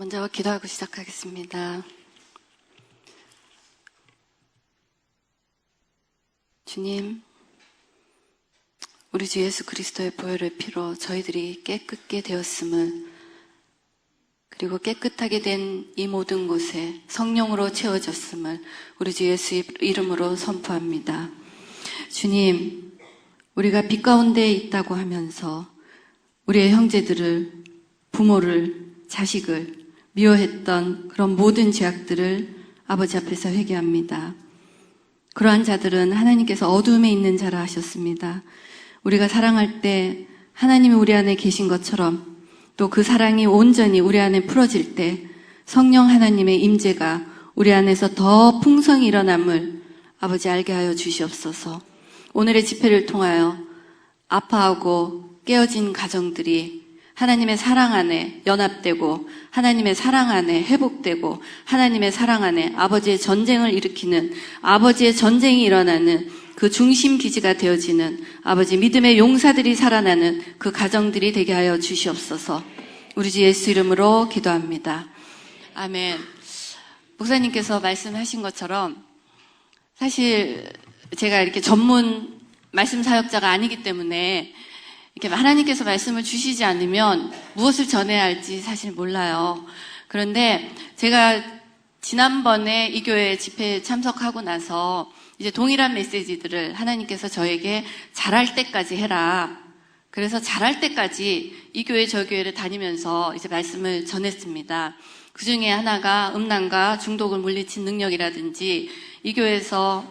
먼저 기도하고 시작하겠습니다. 주님, 우리 주 예수 그리스도의 보혈의 피로 저희들이 깨끗게 되었음을, 그리고 깨끗하게 된 이 모든 곳에 성령으로 채워졌음을 우리 주 예수 이름으로 선포합니다. 주님, 우리가 빛 가운데 있다고 하면서 우리의 형제들을, 부모를, 자식을 미워했던 그런 모든 죄악들을 아버지 앞에서 회개합니다. 그러한 자들은 하나님께서 어두움에 있는 자라 하셨습니다. 우리가 사랑할 때 하나님이 우리 안에 계신 것처럼 또 그 사랑이 온전히 우리 안에 풀어질 때 성령 하나님의 임재가 우리 안에서 더 풍성히 일어남을 아버지 알게 하여 주시옵소서. 오늘의 집회를 통하여 아파하고 깨어진 가정들이 하나님의 사랑 안에 연합되고 하나님의 사랑 안에 회복되고 하나님의 사랑 안에 아버지의 전쟁을 일으키는, 아버지의 전쟁이 일어나는 그 중심 기지가 되어지는 아버지 믿음의 용사들이 살아나는 그 가정들이 되게 하여 주시옵소서. 우리 주 예수 이름으로 기도합니다. 아멘. 목사님께서 말씀하신 것처럼 사실 제가 이렇게 전문 말씀 사역자가 아니기 때문에 이렇게 하나님께서 말씀을 주시지 않으면 무엇을 전해야 할지 사실 몰라요. 그런데 제가 지난번에 이 교회 집회에 참석하고 나서 이제 동일한 메시지들을 하나님께서 저에게 잘할 때까지 해라. 그래서 잘할 때까지 이 교회 저 교회를 다니면서 이제 말씀을 전했습니다. 그 중에 하나가 음란과 중독을 물리친 능력이라든지 이 교회에서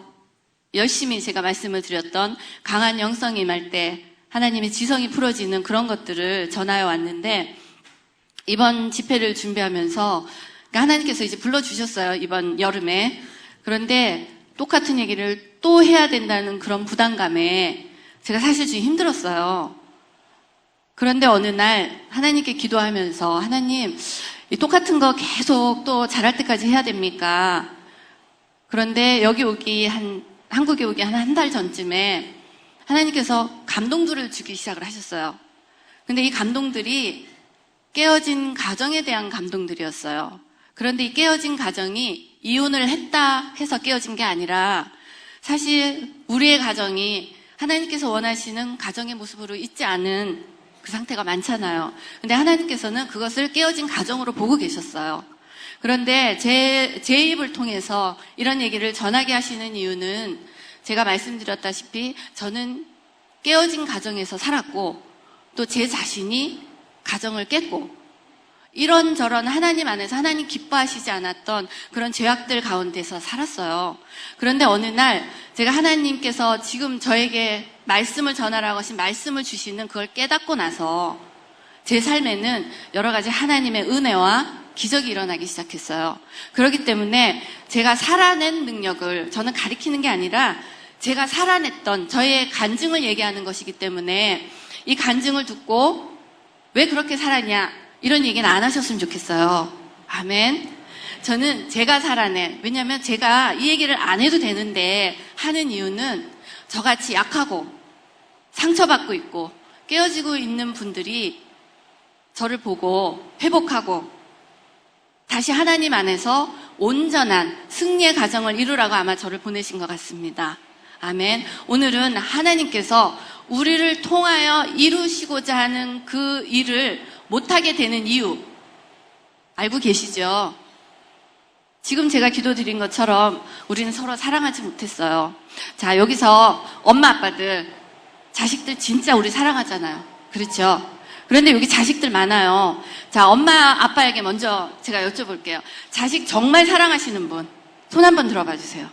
열심히 제가 말씀을 드렸던 강한 영성이 임할 때 하나님의 지성이 풀어지는 그런 것들을 전하여 왔는데, 이번 집회를 준비하면서 하나님께서 이제 불러주셨어요, 이번 여름에. 그런데 똑같은 얘기를 또 해야 된다는 그런 부담감에 제가 사실 좀 힘들었어요. 그런데 어느 날 하나님께 기도하면서, 하나님, 이 똑같은 거 계속 또 잘할 때까지 해야 됩니까? 그런데 한국에 오기 한 달 전쯤에 하나님께서 감동들을 주기 시작을 하셨어요. 근데 이 감동들이 깨어진 가정에 대한 감동들이었어요. 그런데 이 깨어진 가정이 이혼을 했다 해서 깨어진 게 아니라 사실 우리의 가정이 하나님께서 원하시는 가정의 모습으로 있지 않은 그 상태가 많잖아요. 근데 하나님께서는 그것을 깨어진 가정으로 보고 계셨어요. 그런데 제 입을 통해서 이런 얘기를 전하게 하시는 이유는 제가 말씀드렸다시피 저는 깨어진 가정에서 살았고 또 제 자신이 가정을 깼고 이런저런 하나님 안에서 하나님 기뻐하시지 않았던 그런 죄악들 가운데서 살았어요. 그런데 어느 날 제가 하나님께서 지금 저에게 말씀을 전하라고 하신 말씀을 주시는 그걸 깨닫고 나서 제 삶에는 여러 가지 하나님의 은혜와 기적이 일어나기 시작했어요. 그렇기 때문에 제가 살아낸 능력을 저는 가리키는 게 아니라 제가 살아냈던 저의 간증을 얘기하는 것이기 때문에 이 간증을 듣고 왜 그렇게 살았냐 이런 얘기는 안 하셨으면 좋겠어요. 아멘. 저는 제가 살아낸, 왜냐하면 제가 이 얘기를 안 해도 되는데 하는 이유는 저같이 약하고 상처받고 있고 깨어지고 있는 분들이 저를 보고 회복하고 다시 하나님 안에서 온전한 승리의 가정을 이루라고 아마 저를 보내신 것 같습니다. 아멘. 오늘은 하나님께서 우리를 통하여 이루시고자 하는 그 일을 못하게 되는 이유 알고 계시죠? 지금 제가 기도드린 것처럼 우리는 서로 사랑하지 못했어요. 자, 여기서 엄마 아빠들 자식들 진짜 우리 사랑하잖아요. 그렇죠? 그런데 여기 자식들 많아요. 자, 엄마 아빠에게 먼저 제가 여쭤볼게요. 자식 정말 사랑하시는 분 손 한번 들어봐 주세요.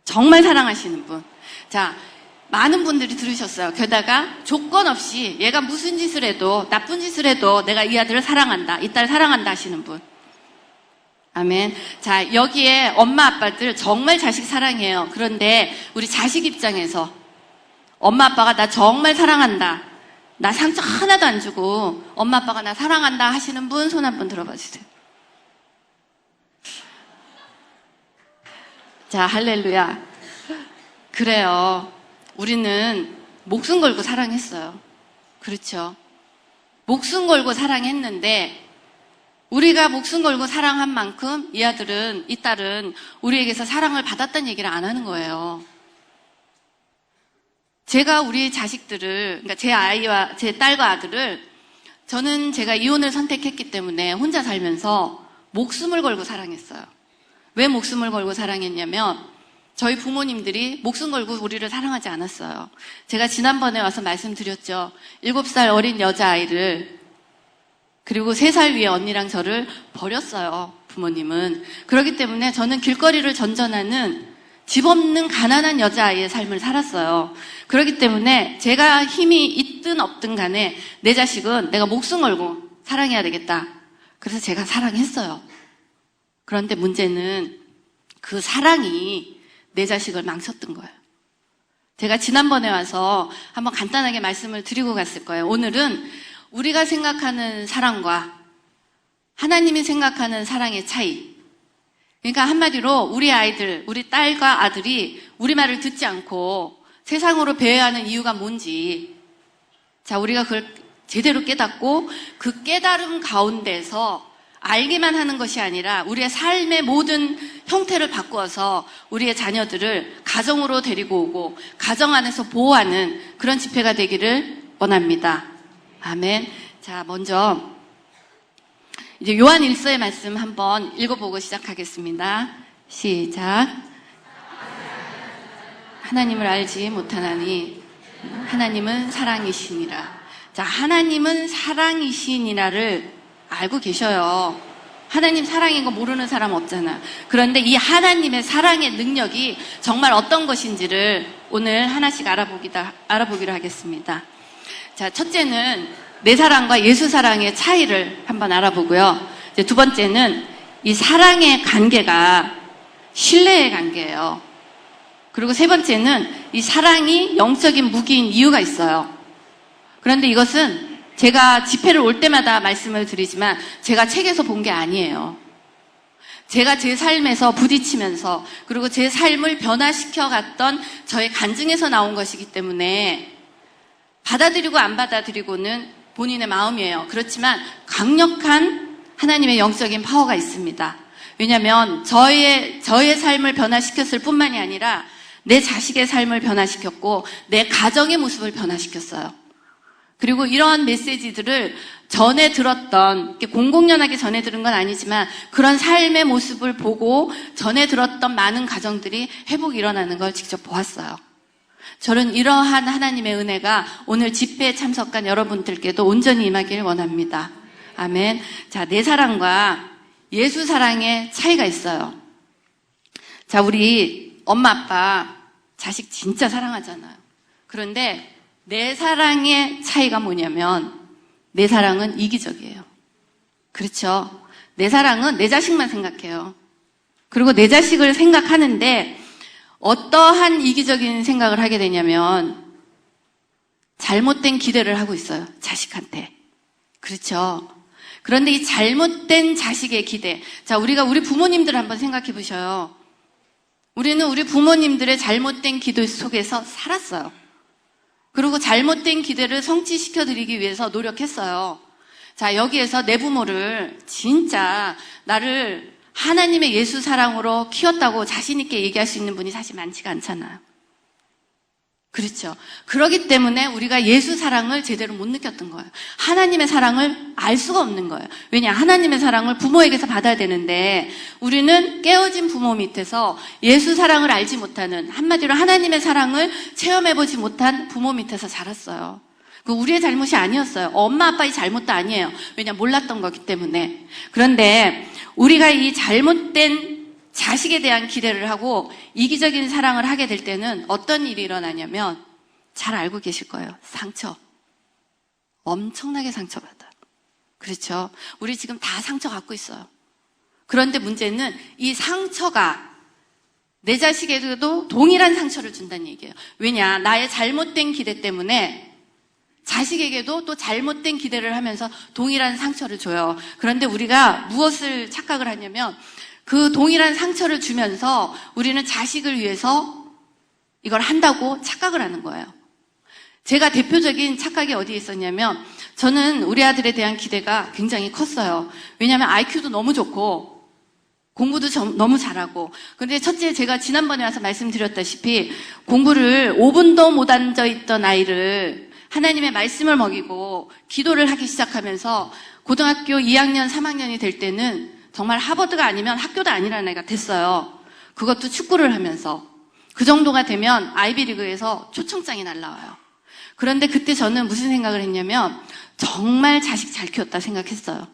정말 사랑하시는 분. 자, 많은 분들이 들으셨어요. 게다가 조건 없이 얘가 무슨 짓을 해도 나쁜 짓을 해도 내가 이 아들을 사랑한다, 이 딸을 사랑한다 하시는 분. 아멘. 자, 여기에 엄마 아빠들 정말 자식 사랑해요. 그런데 우리 자식 입장에서 엄마 아빠가 나 정말 사랑한다, 나 상처 하나도 안 주고 엄마 아빠가 나 사랑한다 하시는 분 손 한번 들어봐 주세요. 자, 할렐루야. 그래요. 우리는 목숨 걸고 사랑했어요. 그렇죠? 목숨 걸고 사랑했는데 우리가 목숨 걸고 사랑한 만큼 이 아들은, 이 딸은 우리에게서 사랑을 받았다는 얘기를 안 하는 거예요. 제가 우리 자식들을, 그러니까 제 아이와 제 딸과 아들을 저는 제가 이혼을 선택했기 때문에 혼자 살면서 목숨을 걸고 사랑했어요. 왜 목숨을 걸고 사랑했냐면 저희 부모님들이 목숨 걸고 우리를 사랑하지 않았어요. 제가 지난번에 와서 말씀드렸죠. 7살 어린 여자아이를, 그리고 3살 위에 언니랑 저를 버렸어요, 부모님은. 그렇기 때문에 저는 길거리를 전전하는 집 없는 가난한 여자아이의 삶을 살았어요. 그렇기 때문에 제가 힘이 있든 없든 간에 내 자식은 내가 목숨 걸고 사랑해야 되겠다. 그래서 제가 사랑했어요. 그런데 문제는 그 사랑이 내 자식을 망쳤던 거예요. 제가 지난번에 와서 한번 간단하게 말씀을 드리고 갔을 거예요. 오늘은 우리가 생각하는 사랑과 하나님이 생각하는 사랑의 차이. 그러니까 한마디로 우리 아이들, 우리 딸과 아들이 우리 말을 듣지 않고 세상으로 배회하는 이유가 뭔지, 자, 우리가 그걸 제대로 깨닫고 그 깨달음 가운데서 알기만 하는 것이 아니라 우리의 삶의 모든 형태를 바꾸어서 우리의 자녀들을 가정으로 데리고 오고 가정 안에서 보호하는 그런 집회가 되기를 원합니다. 아멘. 자, 먼저 이제 요한 1서의 말씀 한번 읽어보고 시작하겠습니다. 시작. 하나님을 알지 못하나니 하나님은 사랑이시니라. 자, 하나님은 사랑이시니라를 알고 계셔요. 하나님 사랑인 거 모르는 사람 없잖아. 그런데 이 하나님의 사랑의 능력이 정말 어떤 것인지를 오늘 하나씩 알아보기로 하겠습니다. 자, 첫째는 내 사랑과 예수 사랑의 차이를 한번 알아보고요. 이제 두 번째는 이 사랑의 관계가 신뢰의 관계예요. 그리고 세 번째는 이 사랑이 영적인 무기인 이유가 있어요. 그런데 이것은 제가 집회를 올 때마다 말씀을 드리지만 제가 책에서 본 게 아니에요. 제가 제 삶에서 부딪히면서 그리고 제 삶을 변화시켜 갔던 저의 간증에서 나온 것이기 때문에 받아들이고 안 받아들이고는 본인의 마음이에요. 그렇지만 강력한 하나님의 영적인 파워가 있습니다. 왜냐하면 저의 삶을 변화시켰을 뿐만이 아니라 내 자식의 삶을 변화시켰고 내 가정의 모습을 변화시켰어요. 그리고 이러한 메시지들을 전에 들었던, 공공연하게 전에 들은 건 아니지만 그런 삶의 모습을 보고 전에 들었던 많은 가정들이 회복이 일어나는 걸 직접 보았어요. 저는 이러한 하나님의 은혜가 오늘 집회에 참석한 여러분들께도 온전히 임하기를 원합니다. 아멘. 자, 내 사랑과 예수 사랑의 차이가 있어요. 자, 우리 엄마 아빠 자식 진짜 사랑하잖아요. 그런데 내 사랑의 차이가 뭐냐면 내 사랑은 이기적이에요. 그렇죠? 내 사랑은 내 자식만 생각해요. 그리고 내 자식을 생각하는데 어떠한 이기적인 생각을 하게 되냐면 잘못된 기대를 하고 있어요. 자식한테. 그렇죠? 그런데 이 잘못된 자식의 기대. 자, 우리 부모님들 한번 생각해 보셔요. 우리는 우리 부모님들의 잘못된 기도 속에서 살았어요. 그리고 잘못된 기대를 성취시켜 드리기 위해서 노력했어요. 자, 여기에서 내 부모를 진짜 나를 하나님의 예수 사랑으로 키웠다고 자신 있게 얘기할 수 있는 분이 사실 많지가 않잖아요. 그렇죠. 그렇기 때문에 우리가 예수 사랑을 제대로 못 느꼈던 거예요. 하나님의 사랑을 알 수가 없는 거예요. 왜냐? 하나님의 사랑을 부모에게서 받아야 되는데 우리는 깨어진 부모 밑에서 예수 사랑을 알지 못하는, 한마디로 하나님의 사랑을 체험해보지 못한 부모 밑에서 자랐어요. 그 우리의 잘못이 아니었어요. 엄마 아빠의 잘못도 아니에요. 왜냐? 몰랐던 거기 때문에. 그런데 우리가 이 잘못된 자식에 대한 기대를 하고 이기적인 사랑을 하게 될 때는 어떤 일이 일어나냐면 잘 알고 계실 거예요. 상처. 엄청나게 상처받아요. 그렇죠? 우리 지금 다 상처 갖고 있어요. 그런데 문제는 이 상처가 내 자식에게도 동일한 상처를 준다는 얘기예요. 왜냐? 나의 잘못된 기대 때문에 자식에게도 또 잘못된 기대를 하면서 동일한 상처를 줘요. 그런데 우리가 무엇을 착각을 하냐면 그 동일한 상처를 주면서 우리는 자식을 위해서 이걸 한다고 착각을 하는 거예요. 제가 대표적인 착각이 어디에 있었냐면 저는 우리 아들에 대한 기대가 굉장히 컸어요. 왜냐하면 IQ도 너무 좋고 공부도 너무 잘하고. 근데 첫째, 제가 지난번에 와서 말씀드렸다시피 공부를 5분도 못 앉아있던 아이를 하나님의 말씀을 먹이고 기도를 하기 시작하면서 고등학교 2학년, 3학년이 될 때는 정말 하버드가 아니면 학교도 아니라는 애가 됐어요. 그것도 축구를 하면서. 그 정도가 되면 아이비리그에서 초청장이 날라와요. 그런데 그때 저는 무슨 생각을 했냐면 정말 자식 잘 키웠다 생각했어요.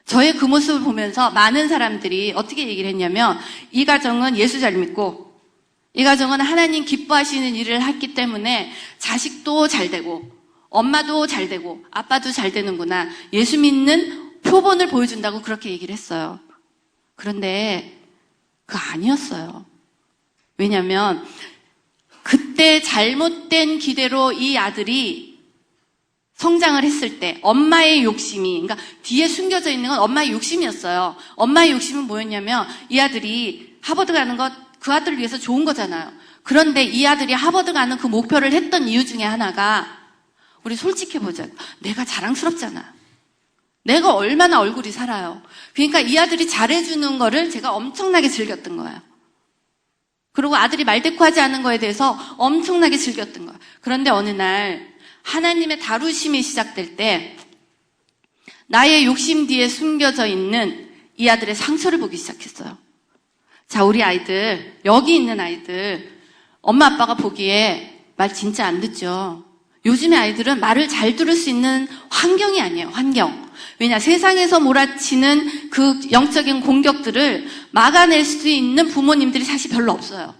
저의 그 모습을 보면서 많은 사람들이 어떻게 얘기를 했냐면 이 가정은 예수 잘 믿고 이 가정은 하나님 기뻐하시는 일을 했기 때문에 자식도 잘 되고 엄마도 잘 되고 아빠도 잘 되는구나. 예수 믿는 표본을 보여준다고 그렇게 얘기를 했어요. 그런데 그거 아니었어요. 왜냐하면 그때 잘못된 기대로 이 아들이 성장을 했을 때 엄마의 욕심이, 그러니까 뒤에 숨겨져 있는 건 엄마의 욕심이었어요. 엄마의 욕심은 뭐였냐면 이 아들이 하버드 가는 것 그 아들을 위해서 좋은 거잖아요. 그런데 이 아들이 하버드 가는 그 목표를 했던 이유 중에 하나가 우리 솔직해보자고. 내가 자랑스럽잖아. 내가 얼마나 얼굴이 살아요. 그러니까 이 아들이 잘해주는 거를 제가 엄청나게 즐겼던 거예요. 그리고 아들이 말대꾸하지 않은 거에 대해서 엄청나게 즐겼던 거예요. 그런데 어느 날 하나님의 다루심이 시작될 때 나의 욕심 뒤에 숨겨져 있는 이 아들의 상처를 보기 시작했어요. 자, 우리 아이들, 여기 있는 아이들, 엄마 아빠가 보기에 말 진짜 안 듣죠. 요즘의 아이들은 말을 잘 들을 수 있는 환경이 아니에요, 환경. 왜냐, 세상에서 몰아치는 그 영적인 공격들을 막아낼 수 있는 부모님들이 사실 별로 없어요.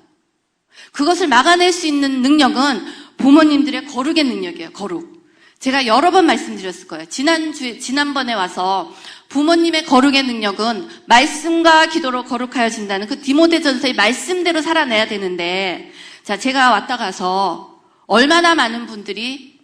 그것을 막아낼 수 있는 능력은 부모님들의 거룩의 능력이에요, 거룩. 제가 여러 번 말씀드렸을 거예요. 지난번에 와서 부모님의 거룩의 능력은 말씀과 기도로 거룩하여진다는 그 디모데전서의 말씀대로 살아내야 되는데, 자, 제가 왔다 가서 얼마나 많은 분들이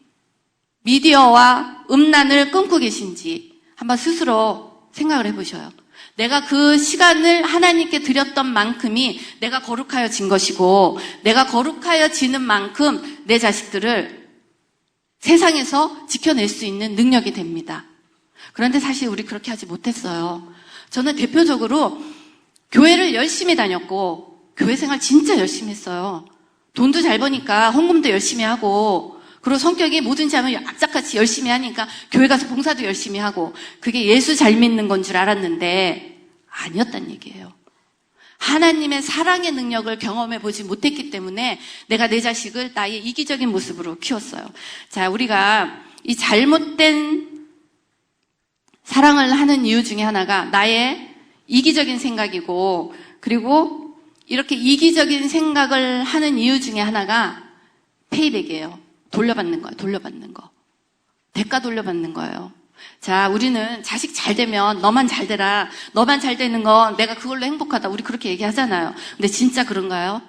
미디어와 음란을 끊고 계신지 한번 스스로 생각을 해보셔요. 내가 그 시간을 하나님께 드렸던 만큼이 내가 거룩하여진 것이고 내가 거룩하여지는 만큼 내 자식들을 세상에서 지켜낼 수 있는 능력이 됩니다. 그런데 사실 우리 그렇게 하지 못했어요. 저는 대표적으로 교회를 열심히 다녔고 교회 생활 진짜 열심히 했어요. 돈도 잘 버니까 헌금도 열심히 하고 그리고 성격이 뭐든지 하면 악착같이 열심히 하니까 교회 가서 봉사도 열심히 하고 그게 예수 잘 믿는 건 줄 알았는데 아니었단 얘기예요. 하나님의 사랑의 능력을 경험해 보지 못했기 때문에 내가 내 자식을 나의 이기적인 모습으로 키웠어요. 자, 우리가 이 잘못된 사랑을 하는 이유 중에 하나가 나의 이기적인 생각이고 그리고 이렇게 이기적인 생각을 하는 이유 중에 하나가 페이백이에요. 돌려받는 거예요. 돌려받는 거. 대가 돌려받는 거예요. 자, 우리는 자식 잘 되면 너만 잘 되라. 너만 잘 되는 건 내가 그걸로 행복하다. 우리 그렇게 얘기하잖아요. 근데 진짜 그런가요?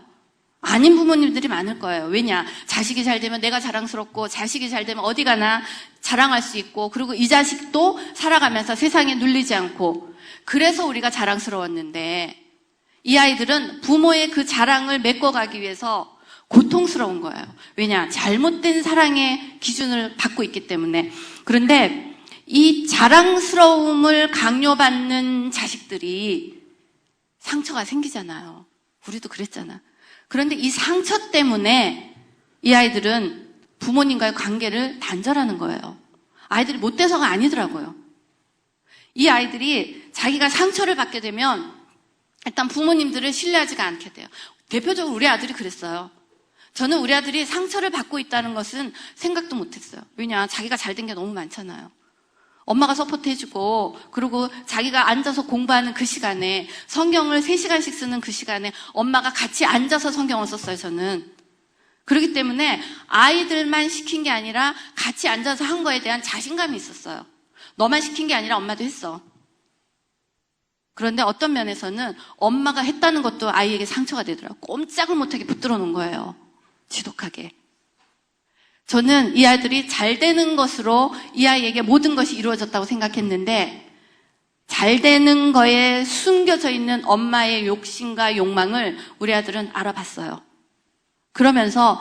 아닌 부모님들이 많을 거예요. 왜냐? 자식이 잘 되면 내가 자랑스럽고 자식이 잘 되면 어디 가나 자랑할 수 있고 그리고 이 자식도 살아가면서 세상에 눌리지 않고 그래서 우리가 자랑스러웠는데 이 아이들은 부모의 그 자랑을 메꿔가기 위해서 고통스러운 거예요. 왜냐? 잘못된 사랑의 기준을 받고 있기 때문에. 그런데 이 자랑스러움을 강요받는 자식들이 상처가 생기잖아요. 우리도 그랬잖아. 그런데 이 상처 때문에 이 아이들은 부모님과의 관계를 단절하는 거예요. 아이들이 못돼서가 아니더라고요. 이 아이들이 자기가 상처를 받게 되면 일단 부모님들을 신뢰하지가 않게 돼요. 대표적으로 우리 아들이 그랬어요. 저는 우리 아들이 상처를 받고 있다는 것은 생각도 못했어요. 왜냐? 자기가 잘된 게 너무 많잖아요. 엄마가 서포트해주고 그리고 자기가 앉아서 공부하는 그 시간에 성경을 3시간씩 쓰는 그 시간에 엄마가 같이 앉아서 성경을 썼어요. 저는. 그렇기 때문에 아이들만 시킨 게 아니라 같이 앉아서 한 거에 대한 자신감이 있었어요. 너만 시킨 게 아니라 엄마도 했어. 그런데 어떤 면에서는 엄마가 했다는 것도 아이에게 상처가 되더라고요. 꼼짝을 못하게 붙들어 놓은 거예요. 지독하게. 저는 이 아이들이 잘 되는 것으로 이 아이에게 모든 것이 이루어졌다고 생각했는데 잘 되는 거에 숨겨져 있는 엄마의 욕심과 욕망을 우리 아들은 알아봤어요. 그러면서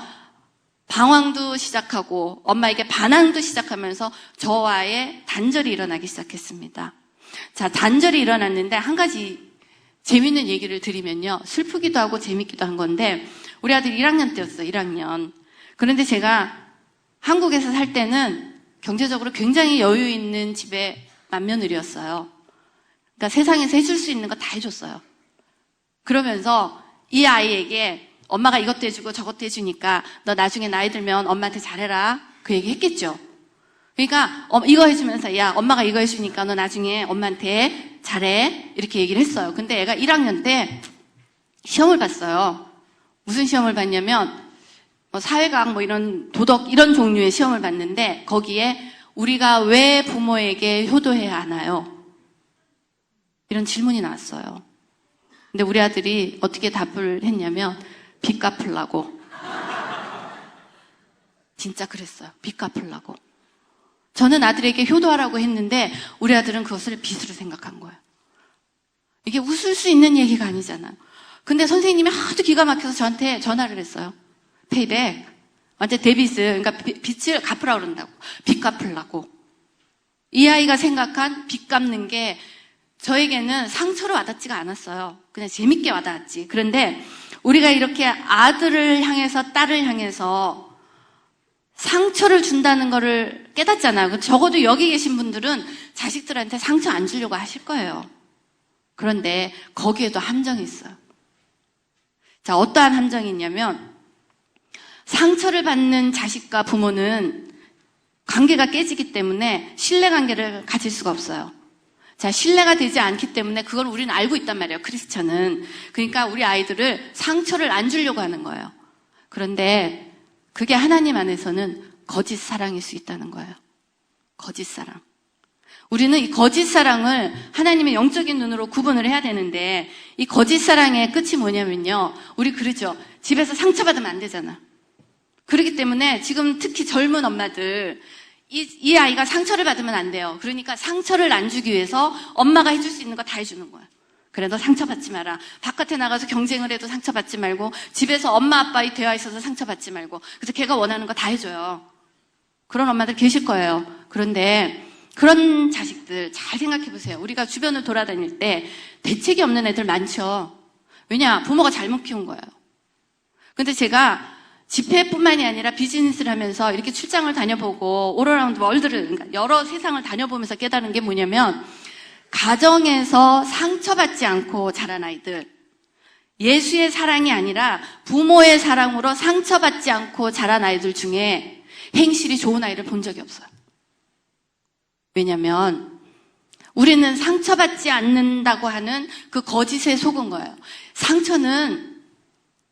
방황도 시작하고 엄마에게 반항도 시작하면서 저와의 단절이 일어나기 시작했습니다. 자, 단절이 일어났는데 한 가지 재밌는 얘기를 드리면요. 슬프기도 하고 재밌기도 한 건데 우리 아들 1학년 때였어요. 1학년. 그런데 제가 한국에서 살 때는 경제적으로 굉장히 여유 있는 집의 맏며느리였어요. 그러니까 세상에서 해줄 수 있는 거 다 해줬어요. 그러면서 이 아이에게 엄마가 이것도 해주고 저것도 해주니까 너 나중에 나이 들면 엄마한테 잘해라. 그 얘기 했겠죠. 그러니까 이거 해주면서 야 엄마가 이거 해주니까 너 나중에 엄마한테 잘해. 이렇게 얘기를 했어요. 근데 애가 1학년 때 시험을 봤어요. 무슨 시험을 봤냐면 사회과학 이런 도덕 이런 종류의 시험을 봤는데 거기에 우리가 왜 부모에게 효도해야 하나요? 이런 질문이 나왔어요. 근데 우리 아들이 어떻게 답을 했냐면 빚 갚으려고. 진짜 그랬어요. 빚 갚으려고. 저는 아들에게 효도하라고 했는데 우리 아들은 그것을 빚으로 생각한 거예요. 이게 웃을 수 있는 얘기가 아니잖아요. 근데 선생님이 하도 기가 막혀서 저한테 전화를 했어요. 페이백. 완전 데빗을, 그러니까 빚을 갚으라고 그런다고. 빚 갚으려고. 이 아이가 생각한 빚 갚는 게 저에게는 상처로 와닿지가 않았어요. 그냥 재밌게 와닿았지. 그런데 우리가 이렇게 아들을 향해서 딸을 향해서 상처를 준다는 거를 깨닫잖아요. 적어도 여기 계신 분들은 자식들한테 상처 안 주려고 하실 거예요. 그런데 거기에도 함정이 있어요. 자, 어떠한 함정이 있냐면 상처를 받는 자식과 부모는 관계가 깨지기 때문에 신뢰관계를 가질 수가 없어요. 자, 신뢰가 되지 않기 때문에 그걸 우리는 알고 있단 말이에요. 크리스천은. 그러니까 우리 아이들을 상처를 안 주려고 하는 거예요. 그런데 그게 하나님 안에서는 거짓 사랑일 수 있다는 거예요. 거짓 사랑. 우리는 이 거짓 사랑을 하나님의 영적인 눈으로 구분을 해야 되는데 이 거짓 사랑의 끝이 뭐냐면요. 우리 그러죠. 집에서 상처받으면 안 되잖아. 그렇기 때문에 지금 특히 젊은 엄마들 이 아이가 상처를 받으면 안 돼요. 그러니까 상처를 안 주기 위해서 엄마가 해줄 수 있는 거 다 해주는 거야. 그래, 너 상처받지 마라. 바깥에 나가서 경쟁을 해도 상처받지 말고 집에서 엄마 아빠의 대화 있어서 상처받지 말고 그래서 걔가 원하는 거 다 해줘요. 그런 엄마들 계실 거예요. 그런데 그런 자식들 잘 생각해 보세요. 우리가 주변을 돌아다닐 때 대책이 없는 애들 많죠. 왜냐? 부모가 잘못 키운 거예요. 근데 제가 집회뿐만이 아니라 비즈니스를 하면서 이렇게 출장을 다녀보고 올어라운드 월드를 그러니까 여러 세상을 다녀보면서 깨달은 게 뭐냐면 가정에서 상처받지 않고 자란 아이들, 예수의 사랑이 아니라 부모의 사랑으로 상처받지 않고 자란 아이들 중에 행실이 좋은 아이를 본 적이 없어요. 왜냐면 우리는 상처받지 않는다고 하는 그 거짓에 속은 거예요. 상처는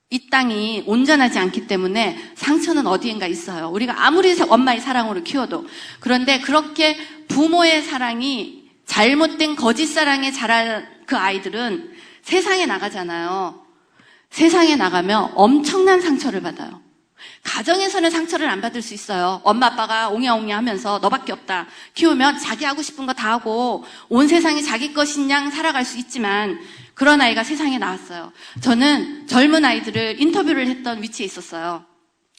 이 땅이 온전하지 않기 때문에 상처는 어디엔가 있어요. 우리가 아무리 엄마의 사랑으로 키워도. 그런데 그렇게 부모의 사랑이 잘못된 거짓 사랑에 자란 그 아이들은 세상에 나가잖아요. 세상에 나가면 엄청난 상처를 받아요. 가정에서는 상처를 안 받을 수 있어요. 엄마 아빠가 옹야옹야 하면서 너밖에 없다. 키우면 자기 하고 싶은 거 다 하고 온 세상이 자기 것인 양 살아갈 수 있지만 그런 아이가 세상에 나왔어요. 저는 젊은 아이들을 인터뷰를 했던 위치에 있었어요.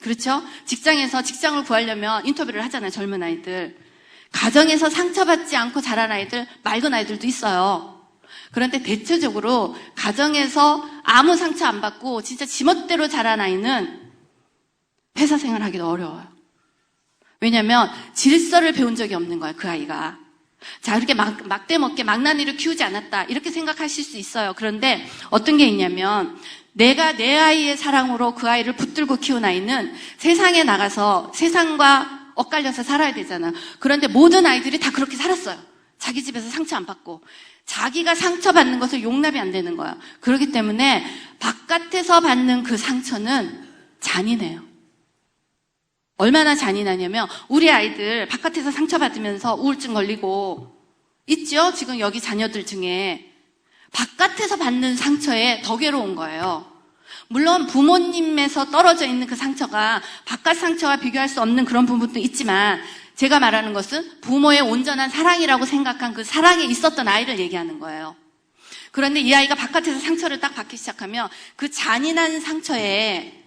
그렇죠? 직장에서 직장을 구하려면 인터뷰를 하잖아요. 젊은 아이들. 가정에서 상처받지 않고 자란 아이들, 맑은 아이들도 있어요. 그런데 대체적으로 가정에서 아무 상처 안 받고 진짜 지멋대로 자란 아이는 회사 생활하기도 어려워요. 왜냐하면 질서를 배운 적이 없는 거예요. 그 아이가. 자, 이렇게 막대먹게 망나니를 키우지 않았다 이렇게 생각하실 수 있어요. 그런데 어떤 게 있냐면 내가 내 아이의 사랑으로 그 아이를 붙들고 키운 아이는 세상에 나가서 세상과 엇갈려서 살아야 되잖아. 그런데 모든 아이들이 다 그렇게 살았어요. 자기 집에서 상처 안 받고 자기가 상처받는 것을 용납이 안 되는 거야. 그렇기 때문에 바깥에서 받는 그 상처는 잔인해요. 얼마나 잔인하냐면 우리 아이들 바깥에서 상처받으면서 우울증 걸리고 있죠? 지금 여기 자녀들 중에 바깥에서 받는 상처에 더 괴로운 거예요. 물론 부모님에서 떨어져 있는 그 상처가 바깥 상처와 비교할 수 없는 그런 부분도 있지만 제가 말하는 것은 부모의 온전한 사랑이라고 생각한 그 사랑에 있었던 아이를 얘기하는 거예요. 그런데 이 아이가 바깥에서 상처를 딱 받기 시작하면 그 잔인한 상처에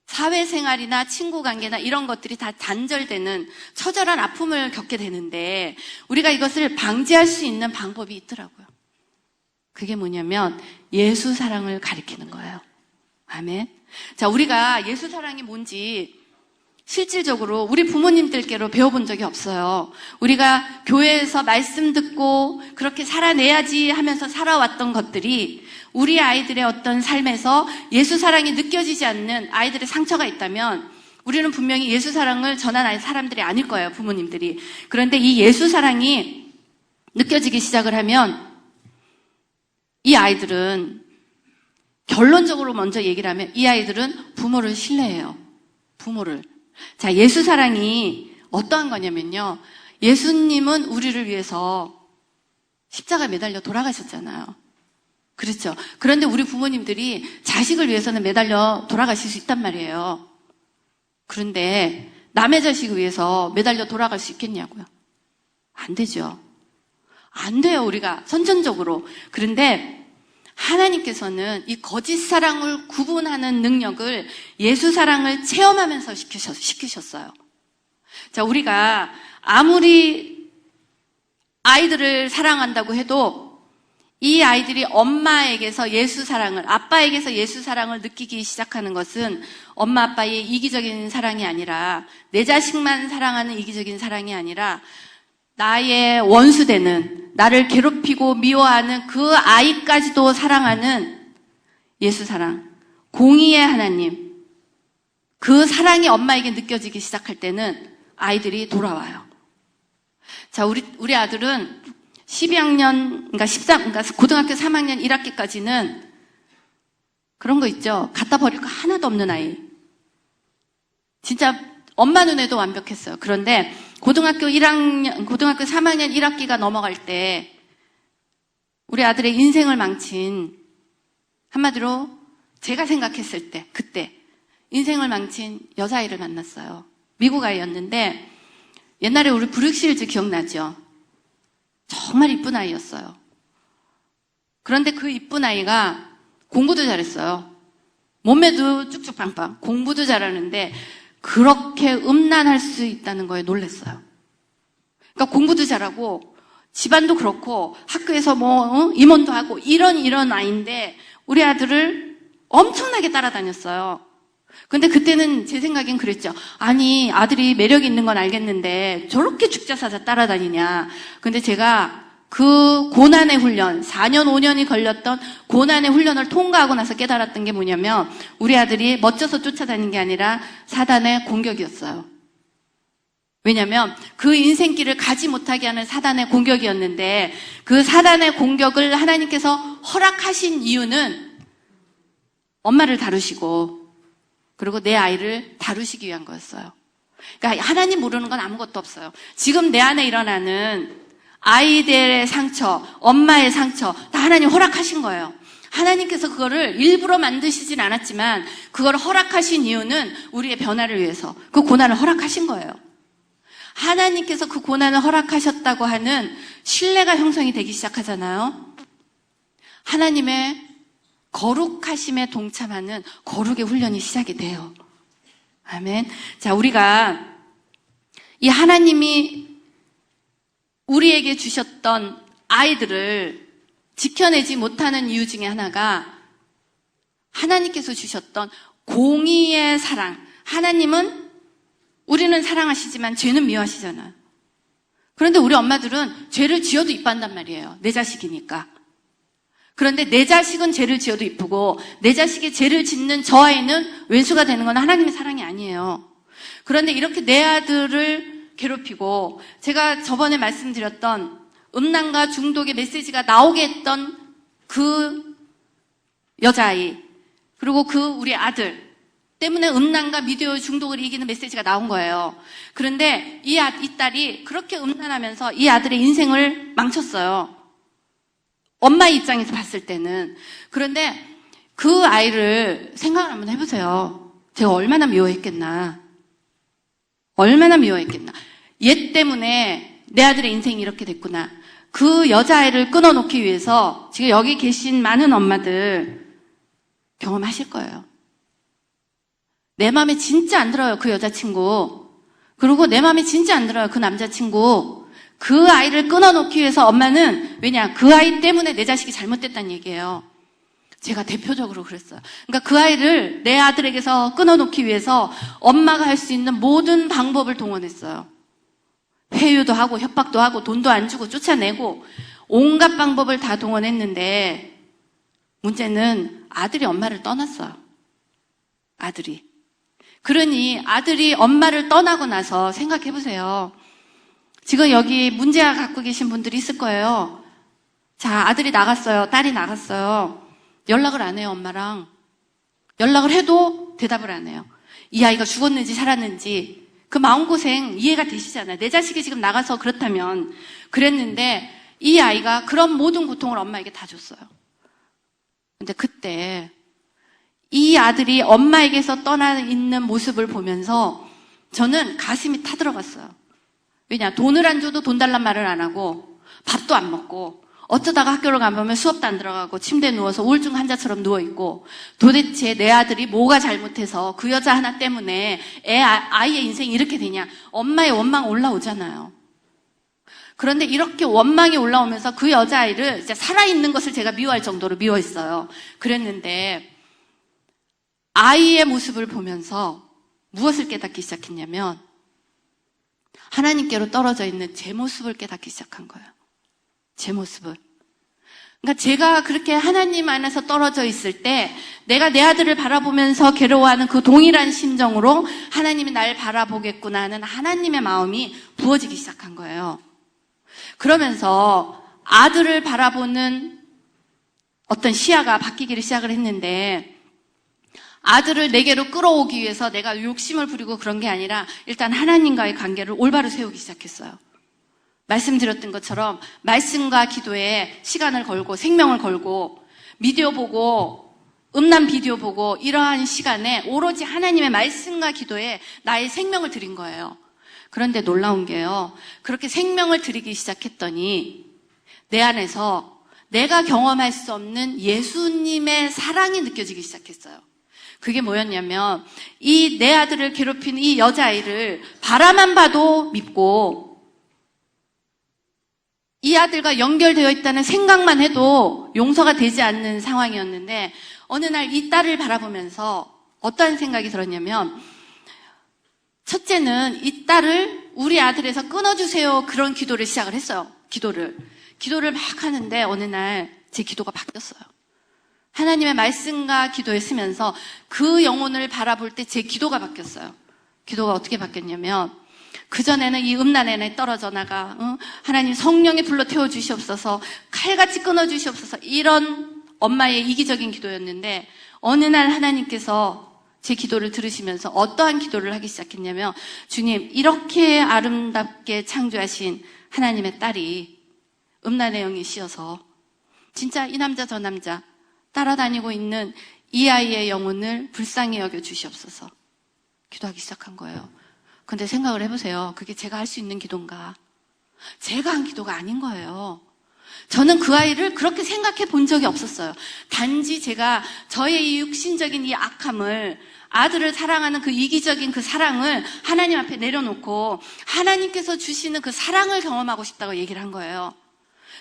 사회생활이나 친구관계나 이런 것들이 다 단절되는 처절한 아픔을 겪게 되는데 우리가 이것을 방지할 수 있는 방법이 있더라고요. 그게 뭐냐면 예수 사랑을 가리키는 거예요. 아멘. 자, 우리가 예수 사랑이 뭔지 실질적으로 우리 부모님들께로 배워본 적이 없어요. 우리가 교회에서 말씀 듣고 그렇게 살아내야지 하면서 살아왔던 것들이 우리 아이들의 어떤 삶에서 예수 사랑이 느껴지지 않는 아이들의 상처가 있다면 우리는 분명히 예수 사랑을 전한 사람들이 아닐 거예요, 부모님들이. 그런데 이 예수 사랑이 느껴지기 시작을 하면 이 아이들은 결론적으로 먼저 얘기를 하면 이 아이들은 부모를 신뢰해요. 부모를. 자, 예수 사랑이 어떠한 거냐면요. 예수님은 우리를 위해서 십자가에 매달려 돌아가셨잖아요. 그렇죠. 그런데 우리 부모님들이 자식을 위해서는 매달려 돌아가실 수 있단 말이에요. 그런데 남의 자식을 위해서 매달려 돌아갈 수 있겠냐고요. 안 되죠. 안 돼요, 우리가 선천적으로. 그런데 하나님께서는 이 거짓 사랑을 구분하는 능력을 예수 사랑을 체험하면서 시키셨어요. 자, 우리가 아무리 아이들을 사랑한다고 해도 이 아이들이 엄마에게서 예수 사랑을, 아빠에게서 예수 사랑을 느끼기 시작하는 것은 엄마 아빠의 이기적인 사랑이 아니라 내 자식만 사랑하는 이기적인 사랑이 아니라 나의 원수되는, 나를 괴롭히고 미워하는 그 아이까지도 사랑하는 예수 사랑, 공의의 하나님, 그 사랑이 엄마에게 느껴지기 시작할 때는 아이들이 돌아와요. 자, 우리 아들은 12학년, 그러니까 고등학교 3학년 1학기까지는 그런 거 있죠. 갖다 버릴 거 하나도 없는 아이. 진짜 엄마 눈에도 완벽했어요. 그런데 고등학교 3학년 1학기가 넘어갈 때 우리 아들의 인생을 망친, 한마디로 제가 생각했을 때, 그때 인생을 망친 여자아이를 만났어요. 미국 아이였는데 옛날에 우리 브룩실즈 기억나죠? 정말 이쁜 아이였어요. 그런데 그 이쁜 아이가 공부도 잘했어요. 몸매도 쭉쭉 빵빵. 공부도 잘하는데 그렇게 음란할 수 있다는 거에 놀랐어요. 그러니까 공부도 잘하고 집안도 그렇고 학교에서 임원도 하고 이런 아이인데 우리 아들을 엄청나게 따라다녔어요. 근데 그때는 제 생각엔 그랬죠. 아니, 아들이 매력이 있는 건 알겠는데 저렇게 죽자사자 따라다니냐. 근데 제가 그 고난의 훈련, 4년, 5년이 걸렸던 고난의 훈련을 통과하고 나서 깨달았던 게 뭐냐면 우리 아들이 멋져서 쫓아다닌 게 아니라 사단의 공격이었어요. 왜냐면 그 인생길을 가지 못하게 하는 사단의 공격이었는데 그 사단의 공격을 하나님께서 허락하신 이유는 엄마를 다루시고 그리고 내 아이를 다루시기 위한 거였어요. 그러니까 하나님 모르는 건 아무것도 없어요. 지금 내 안에 일어나는 아이들의 상처, 엄마의 상처 다 하나님 허락하신 거예요. 하나님께서 그거를 일부러 만드시진 않았지만 그걸 허락하신 이유는 우리의 변화를 위해서 그 고난을 허락하신 거예요. 하나님께서 그 고난을 허락하셨다고 하는 신뢰가 형성이 되기 시작하잖아요. 하나님의 거룩하심에 동참하는 거룩의 훈련이 시작이 돼요. 아멘. 자, 우리가 이 하나님이 우리에게 주셨던 아이들을 지켜내지 못하는 이유 중에 하나가 하나님께서 주셨던 공의의 사랑. 하나님은 우리는 사랑하시지만 죄는 미워하시잖아요. 그런데 우리 엄마들은 죄를 지어도 이뻐한단 말이에요. 내 자식이니까. 그런데 내 자식은 죄를 지어도 이쁘고 내 자식이 죄를 짓는 저 아이는 왼수가 되는 건 하나님의 사랑이 아니에요. 그런데 이렇게 내 아들을 괴롭히고 제가 저번에 말씀드렸던 음란과 중독의 메시지가 나오게 했던 그 여자아이 그리고 그 우리 아들 때문에 음란과 미디어 중독을 이기는 메시지가 나온 거예요. 그런데 이 딸이 그렇게 음란하면서 이 아들의 인생을 망쳤어요. 엄마의 입장에서 봤을 때는. 그런데 그 아이를 생각을 한번 해보세요. 제가 얼마나 미워했겠나. 얼마나 미워했겠나. 얘 때문에 내 아들의 인생이 이렇게 됐구나. 그 여자아이를 끊어놓기 위해서 지금 여기 계신 많은 엄마들 경험하실 거예요. 내 마음에 진짜 안 들어요, 그 여자친구. 그리고 내 마음에 진짜 안 들어요, 그 남자친구. 그 아이를 끊어놓기 위해서 엄마는, 왜냐, 그 아이 때문에 내 자식이 잘못됐다는 얘기예요. 제가 대표적으로 그랬어요. 그러니까 그 아이를 내 아들에게서 끊어놓기 위해서 엄마가 할 수 있는 모든 방법을 동원했어요. 회유도 하고 협박도 하고 돈도 안 주고 쫓아내고 온갖 방법을 다 동원했는데 문제는 아들이 엄마를 떠났어요. 아들이. 그러니 아들이 엄마를 떠나고 나서 생각해 보세요. 지금 여기 문제아 갖고 계신 분들이 있을 거예요. 자, 아들이 나갔어요. 딸이 나갔어요. 연락을 안 해요, 엄마랑. 연락을 해도 대답을 안 해요. 이 아이가 죽었는지 살았는지 그 마음고생 이해가 되시잖아요. 내 자식이 지금 나가서 그렇다면 그랬는데 이 아이가 그런 모든 고통을 엄마에게 다 줬어요. 근데 그때 이 아들이 엄마에게서 떠나 있는 모습을 보면서 저는 가슴이 타들어갔어요. 왜냐, 돈을 안 줘도 돈 달란 말을 안 하고 밥도 안 먹고 어쩌다가 학교를 가보면 수업도 안 들어가고 침대에 누워서 우울증 환자처럼 누워있고 도대체 내 아들이 뭐가 잘못해서 그 여자 하나 때문에 아이의 인생이 이렇게 되냐. 엄마의 원망 올라오잖아요. 그런데 이렇게 원망이 올라오면서 그 여자아이를 이제 살아있는 것을 제가 미워할 정도로 미워했어요. 그랬는데 아이의 모습을 보면서 무엇을 깨닫기 시작했냐면 하나님께로 떨어져 있는 제 모습을 깨닫기 시작한 거예요. 제 모습을. 그러니까 제가 그렇게 하나님 안에서 떨어져 있을 때 내가 내 아들을 바라보면서 괴로워하는 그 동일한 심정으로 하나님이 날 바라보겠구나 하는 하나님의 마음이 부어지기 시작한 거예요. 그러면서 아들을 바라보는 어떤 시야가 바뀌기를 시작을 했는데 아들을 내게로 끌어오기 위해서 내가 욕심을 부리고 그런 게 아니라 일단 하나님과의 관계를 올바로 세우기 시작했어요. 말씀드렸던 것처럼 말씀과 기도에 시간을 걸고 생명을 걸고 미디어 보고 음란 비디오 보고 이러한 시간에 오로지 하나님의 말씀과 기도에 나의 생명을 드린 거예요. 그런데 놀라운 게요. 그렇게 생명을 드리기 시작했더니 내 안에서 내가 경험할 수 없는 예수님의 사랑이 느껴지기 시작했어요. 그게 뭐였냐면 이 내 아들을 괴롭힌 이 여자아이를 바라만 봐도 밉고 이 아들과 연결되어 있다는 생각만 해도 용서가 되지 않는 상황이었는데 어느 날 이 딸을 바라보면서 어떠한 생각이 들었냐면 첫째는 이 딸을 우리 아들에서 끊어주세요 그런 기도를 시작을 했어요. 기도를 막 하는데 어느 날 제 기도가 바뀌었어요. 하나님의 말씀과 기도에 쓰면서 그 영혼을 바라볼 때 제 기도가 바뀌었어요. 기도가 어떻게 바뀌었냐면 그전에는 이 음란에 떨어져 나가 하나님 성령의 불로 태워주시옵소서 칼같이 끊어주시옵소서 이런 엄마의 이기적인 기도였는데 어느 날 하나님께서 제 기도를 들으시면서 어떠한 기도를 하기 시작했냐면 주님 이렇게 아름답게 창조하신 하나님의 딸이 음란의 영이 씌어서 진짜 이 남자 저 남자 따라다니고 있는 이 아이의 영혼을 불쌍히 여겨 주시옵소서 기도하기 시작한 거예요. 근데 생각을 해보세요. 그게 제가 할 수 있는 기도인가? 제가 한 기도가 아닌 거예요. 저는 그 아이를 그렇게 생각해 본 적이 없었어요. 단지 제가 저의 이 육신적인 이 악함을 아들을 사랑하는 그 이기적인 그 사랑을 하나님 앞에 내려놓고 하나님께서 주시는 그 사랑을 경험하고 싶다고 얘기를 한 거예요.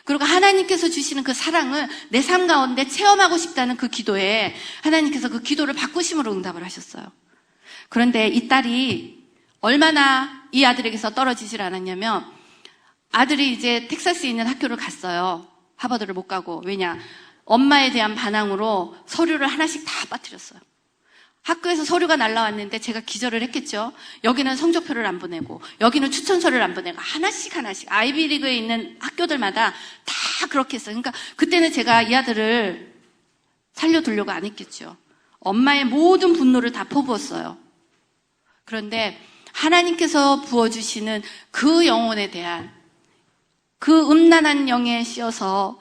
그리고 하나님께서 주시는 그 사랑을 내 삶 가운데 체험하고 싶다는 그 기도에 하나님께서 그 기도를 바꾸심으로 응답을 하셨어요. 그런데 이 딸이 얼마나 이 아들에게서 떨어지질 않았냐면 아들이 이제 텍사스에 있는 학교를 갔어요. 하버드를 못 가고. 왜냐? 엄마에 대한 반항으로 서류를 하나씩 다 빠뜨렸어요. 학교에서 서류가 날라왔는데 제가 기절을 했겠죠. 여기는 성적표를 안 보내고 여기는 추천서를 안 보내고 하나씩 아이비리그에 있는 학교들마다 다 그렇게 했어요. 그러니까 그때는 제가 이 아들을 살려두려고 안 했겠죠. 엄마의 모든 분노를 다 퍼부었어요. 그런데 하나님께서 부어주시는 그 영혼에 대한 그 음란한 영에 씌어서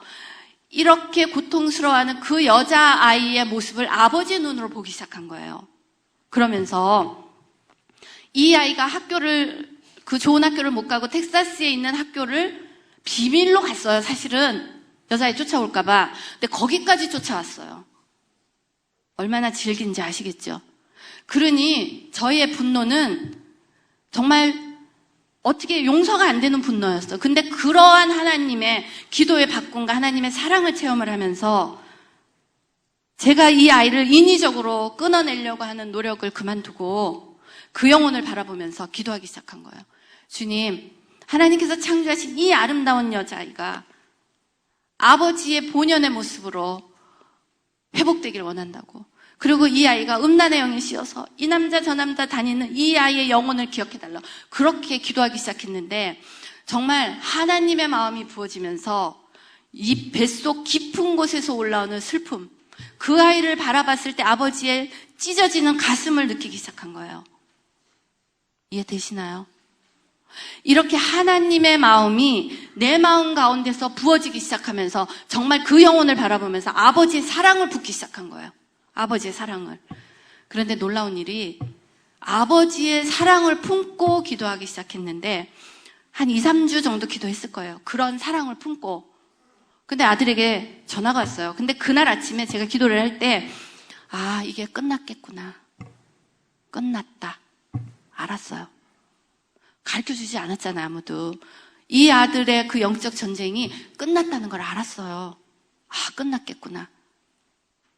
이렇게 고통스러워하는 그 여자아이의 모습을 아버지의 눈으로 보기 시작한 거예요. 그러면서 이 아이가 그 좋은 학교를 못 가고 텍사스에 있는 학교를 비밀로 갔어요. 사실은 여자아이 쫓아올까봐. 근데 거기까지 쫓아왔어요. 얼마나 질긴지 아시겠죠? 그러니 저희의 분노는 정말 어떻게 용서가 안 되는 분노였어. 근데 그러한 하나님의 기도의 바꿈과 하나님의 사랑을 체험을 하면서 제가 이 아이를 인위적으로 끊어내려고 하는 노력을 그만두고 그 영혼을 바라보면서 기도하기 시작한 거예요. 주님, 하나님께서 창조하신 이 아름다운 여자아이가 아버지의 본연의 모습으로 회복되기를 원한다고. 그리고 이 아이가 음란의 영에 씌어서 이 남자 저 남자 다니는 이 아이의 영혼을 기억해달라. 그렇게 기도하기 시작했는데 정말 하나님의 마음이 부어지면서 이 뱃속 깊은 곳에서 올라오는 슬픔, 그 아이를 바라봤을 때 아버지의 찢어지는 가슴을 느끼기 시작한 거예요. 이해되시나요? 이렇게 하나님의 마음이 내 마음 가운데서 부어지기 시작하면서 정말 그 영혼을 바라보면서 아버지의 사랑을 붓기 시작한 거예요. 아버지의 사랑을. 그런데 놀라운 일이 아버지의 사랑을 품고 기도하기 시작했는데 한 2, 3주 정도 기도했을 거예요. 그런 사랑을 품고. 근데 아들에게 전화가 왔어요. 근데 그날 아침에 제가 기도를 할 때 아, 이게 끝났겠구나. 끝났다. 알았어요. 가르쳐주지 않았잖아요, 아무도. 이 아들의 그 영적 전쟁이 끝났다는 걸 알았어요. 아, 끝났겠구나.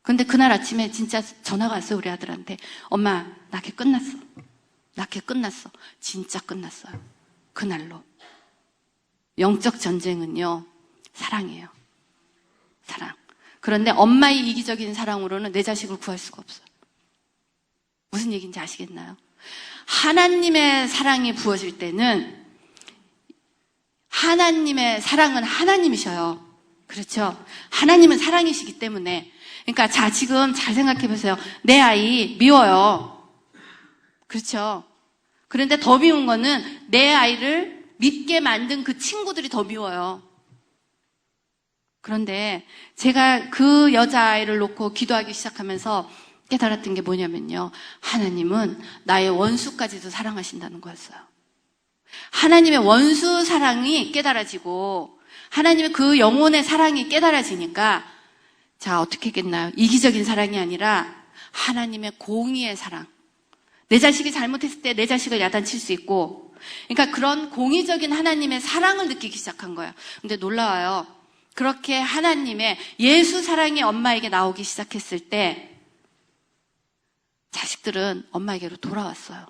근데 그날 아침에 진짜 전화가 왔어요, 우리 아들한테. 엄마, 나 걔 끝났어. 나 걔 끝났어. 진짜 끝났어요. 그날로. 영적 전쟁은요, 사랑이에요. 사랑. 그런데 엄마의 이기적인 사랑으로는 내 자식을 구할 수가 없어요. 무슨 얘기인지 아시겠나요? 하나님의 사랑이 부어질 때는 하나님의 사랑은 하나님이셔요. 그렇죠? 하나님은 사랑이시기 때문에. 그러니까 자, 지금 잘 생각해 보세요. 내 아이 미워요. 그렇죠? 그런데 더 미운 거는 내 아이를 믿게 만든 그 친구들이 더 미워요. 그런데 제가 그 여자아이를 놓고 기도하기 시작하면서 깨달았던 게 뭐냐면요. 하나님은 나의 원수까지도 사랑하신다는 거였어요. 하나님의 원수 사랑이 깨달아지고 하나님의 그 영혼의 사랑이 깨달아지니까 자, 어떻게 했겠나요? 이기적인 사랑이 아니라 하나님의 공의의 사랑. 내 자식이 잘못했을 때 내 자식을 야단칠 수 있고 그러니까 그런 공의적인 하나님의 사랑을 느끼기 시작한 거예요. 근데 놀라워요. 그렇게 하나님의 예수 사랑이 엄마에게 나오기 시작했을 때 자식들은 엄마에게로 돌아왔어요.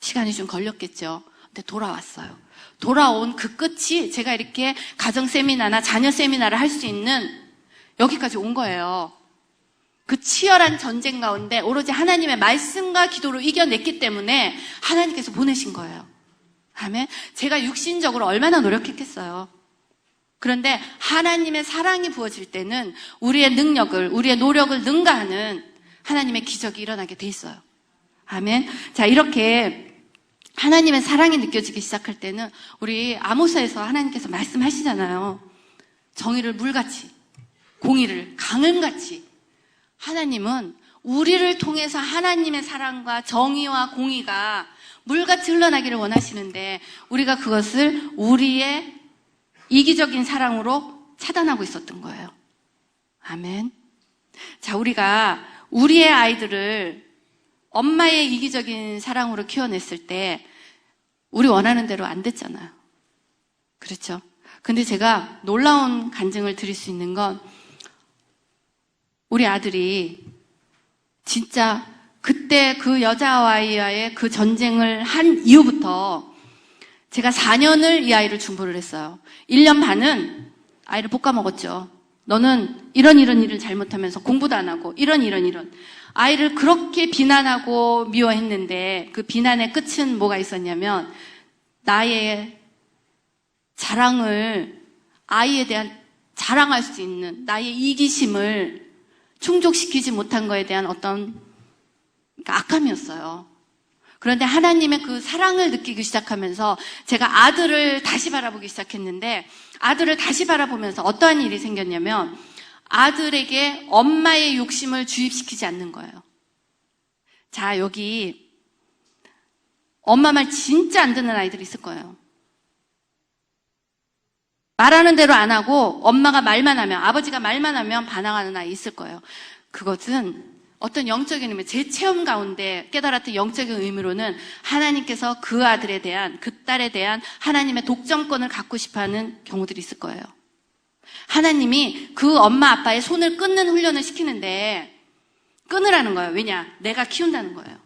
시간이 좀 걸렸겠죠. 근데 돌아왔어요. 돌아온 그 끝이 제가 이렇게 가정 세미나나 자녀 세미나를 할 수 있는 여기까지 온 거예요. 그 치열한 전쟁 가운데 오로지 하나님의 말씀과 기도로 이겨냈기 때문에 하나님께서 보내신 거예요. 아멘. 제가 육신적으로 얼마나 노력했겠어요. 그런데 하나님의 사랑이 부어질 때는 우리의 능력을, 우리의 노력을 능가하는 하나님의 기적이 일어나게 돼 있어요. 아멘. 자, 이렇게 하나님의 사랑이 느껴지기 시작할 때는 우리 아모스에서 하나님께서 말씀하시잖아요. 정의를 물같이, 공의를 강음같이. 하나님은 우리를 통해서 하나님의 사랑과 정의와 공의가 물같이 흘러나기를 원하시는데 우리가 그것을 우리의 이기적인 사랑으로 차단하고 있었던 거예요. 아멘. 자, 우리가 우리의 아이들을 엄마의 이기적인 사랑으로 키워냈을 때 우리 원하는 대로 안 됐잖아요. 그렇죠? 근데 제가 놀라운 간증을 드릴 수 있는 건 우리 아들이 진짜 그때 그 여자아이와의 그 전쟁을 한 이후부터 제가 4년을 이 아이를 중보를 했어요. 1년 반은 아이를 볶아먹었죠. 너는 이런 일을 잘못하면서 공부도 안 하고 이런. 아이를 그렇게 비난하고 미워했는데 그 비난의 끝은 뭐가 있었냐면 나의 자랑을 아이에 대한 자랑할 수 있는 나의 이기심을 충족시키지 못한 거에 대한 어떤 악함이었어요. 그런데 하나님의 그 사랑을 느끼기 시작하면서 제가 아들을 다시 바라보기 시작했는데 아들을 다시 바라보면서 어떠한 일이 생겼냐면 아들에게 엄마의 욕심을 주입시키지 않는 거예요. 자, 여기 엄마 말 진짜 안 듣는 아이들이 있을 거예요. 말하는 대로 안 하고 엄마가 말만 하면, 아버지가 말만 하면 반항하는 아이 있을 거예요. 그것은 어떤 영적인 의미, 제 체험 가운데 깨달았던 영적인 의미로는 하나님께서 그 아들에 대한, 그 딸에 대한 하나님의 독점권을 갖고 싶어하는 경우들이 있을 거예요. 하나님이 그 엄마 아빠의 손을 끊는 훈련을 시키는데 끊으라는 거예요. 왜냐? 내가 키운다는 거예요.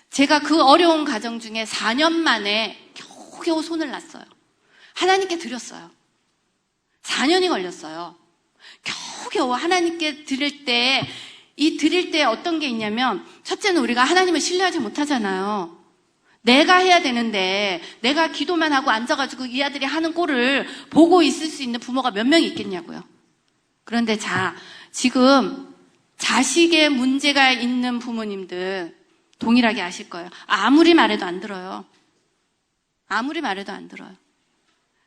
제가 그 어려운 가정 중에 4년 만에 겨우겨우 손을 놨어요. 하나님께 드렸어요. 4년이 걸렸어요. 겨우겨우 하나님께 드릴 때 어떤 게 있냐면, 첫째는 우리가 하나님을 신뢰하지 못하잖아요. 내가 해야 되는데 내가 기도만 하고 앉아가지고 이 아들이 하는 꼴을 보고 있을 수 있는 부모가 몇 명이 있겠냐고요. 그런데 지금 자식의 문제가 있는 부모님들 동일하게 아실 거예요. 아무리 말해도 안 들어요. 아무리 말해도 안 들어요.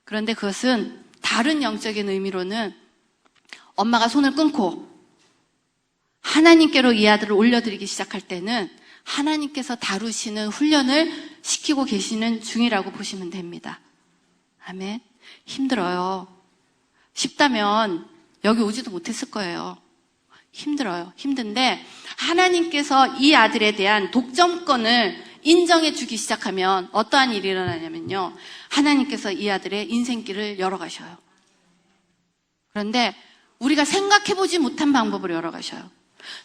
그런데 그것은 다른 영적인 의미로는 엄마가 손을 끊고 하나님께로 이 아들을 올려드리기 시작할 때는 하나님께서 다루시는 훈련을 시키고 계시는 중이라고 보시면 됩니다. 아멘. 힘들어요. 쉽다면 여기 오지도 못했을 거예요. 힘들어요. 힘든데 하나님께서 이 아들에 대한 독점권을 인정해 주기 시작하면 어떠한 일이 일어나냐면요. 하나님께서 이 아들의 인생길을 열어가셔요. 그런데 우리가 생각해보지 못한 방법으로 열어가셔요.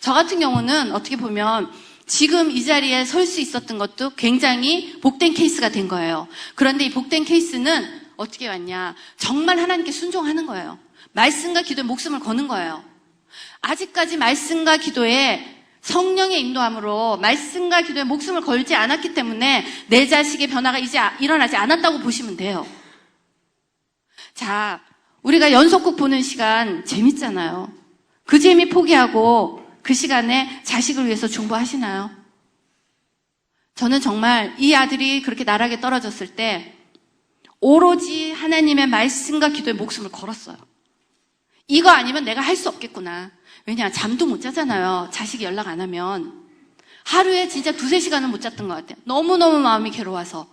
저 같은 경우는 어떻게 보면 지금 이 자리에 설 수 있었던 것도 굉장히 복된 케이스가 된 거예요. 그런데 이 복된 케이스는 어떻게 왔냐? 정말 하나님께 순종하는 거예요. 말씀과 기도에 목숨을 거는 거예요. 아직까지 말씀과 기도에 성령의 인도함으로 말씀과 기도에 목숨을 걸지 않았기 때문에 내 자식의 변화가 이제 일어나지 않았다고 보시면 돼요. 자, 우리가 연속극 보는 시간 재밌잖아요. 그 재미 포기하고 그 시간에 자식을 위해서 중보하시나요? 저는 정말 이 아들이 그렇게 나락에 떨어졌을 때 오로지 하나님의 말씀과 기도에 목숨을 걸었어요. 이거 아니면 내가 할 수 없겠구나. 왜냐, 잠도 못 자잖아요. 자식이 연락 안 하면. 하루에 진짜 2-3시간은 못 잤던 것 같아요. 너무너무 마음이 괴로워서.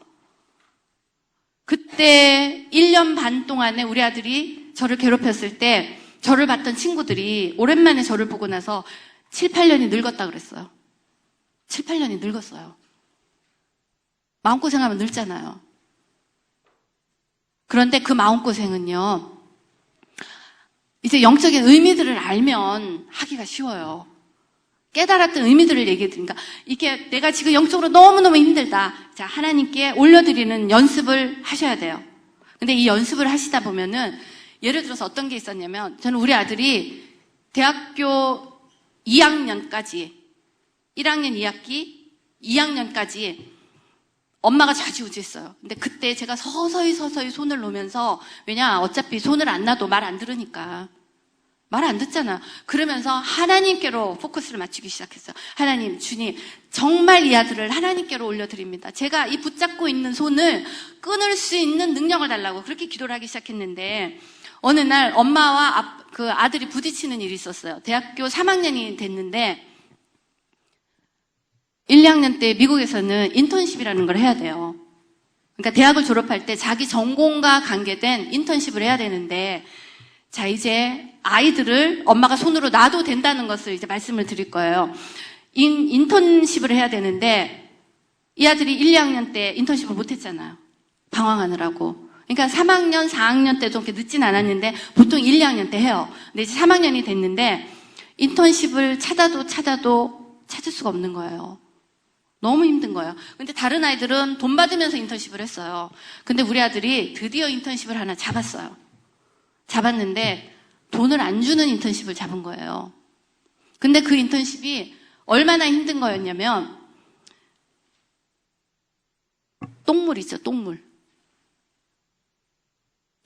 그때 1년 반 동안에 우리 아들이 저를 괴롭혔을 때 저를 봤던 친구들이 오랜만에 저를 보고 나서 7-8년이 늙었다 그랬어요. 7-8년이 늙었어요. 마음고생하면 늙잖아요. 그런데 그 마음고생은요, 이제 영적인 의미들을 알면 하기가 쉬워요. 깨달았던 의미들을 얘기해 드립니다. 이게 내가 지금 영적으로 너무너무 힘들다. 자, 하나님께 올려드리는 연습을 하셔야 돼요. 근데 이 연습을 하시다 보면은 예를 들어서 어떤 게 있었냐면, 저는 우리 아들이 대학교 2학년까지 1학년 2학기 2학년까지 엄마가 좌지우지했어요. 근데 그때 제가 서서히 손을 놓으면서, 왜냐, 어차피 손을 안 놔도 말 안 들으니까. 말 안 듣잖아. 그러면서 하나님께로 포커스를 맞추기 시작했어요. 하나님, 주님, 정말 이 아들을 하나님께로 올려드립니다. 제가 이 붙잡고 있는 손을 끊을 수 있는 능력을 달라고 그렇게 기도를 하기 시작했는데, 어느 날 엄마와 그 아들이 부딪히는 일이 있었어요. 대학교 3학년이 됐는데 1, 2학년 때 미국에서는 인턴십이라는 걸 해야 돼요. 그러니까 대학을 졸업할 때 자기 전공과 관계된 인턴십을 해야 되는데, 자, 이제 아이들을 엄마가 손으로 놔도 된다는 것을 이제 말씀을 드릴 거예요. 인턴십을 해야 되는데 이 아들이 1, 2학년 때 인턴십을 못 했잖아요. 방황하느라고. 그러니까 3학년, 4학년 때도 그렇게 늦진 않았는데 보통 1, 2학년 때 해요. 근데 이제 3학년이 됐는데 인턴십을 찾아도 찾을 수가 없는 거예요. 너무 힘든 거예요. 근데 다른 아이들은 돈 받으면서 인턴십을 했어요. 근데 우리 아들이 드디어 인턴십을 하나 잡았는데 돈을 안 주는 인턴십을 잡은 거예요. 근데 그 인턴십이 얼마나 힘든 거였냐면, 똥물이죠, 똥물.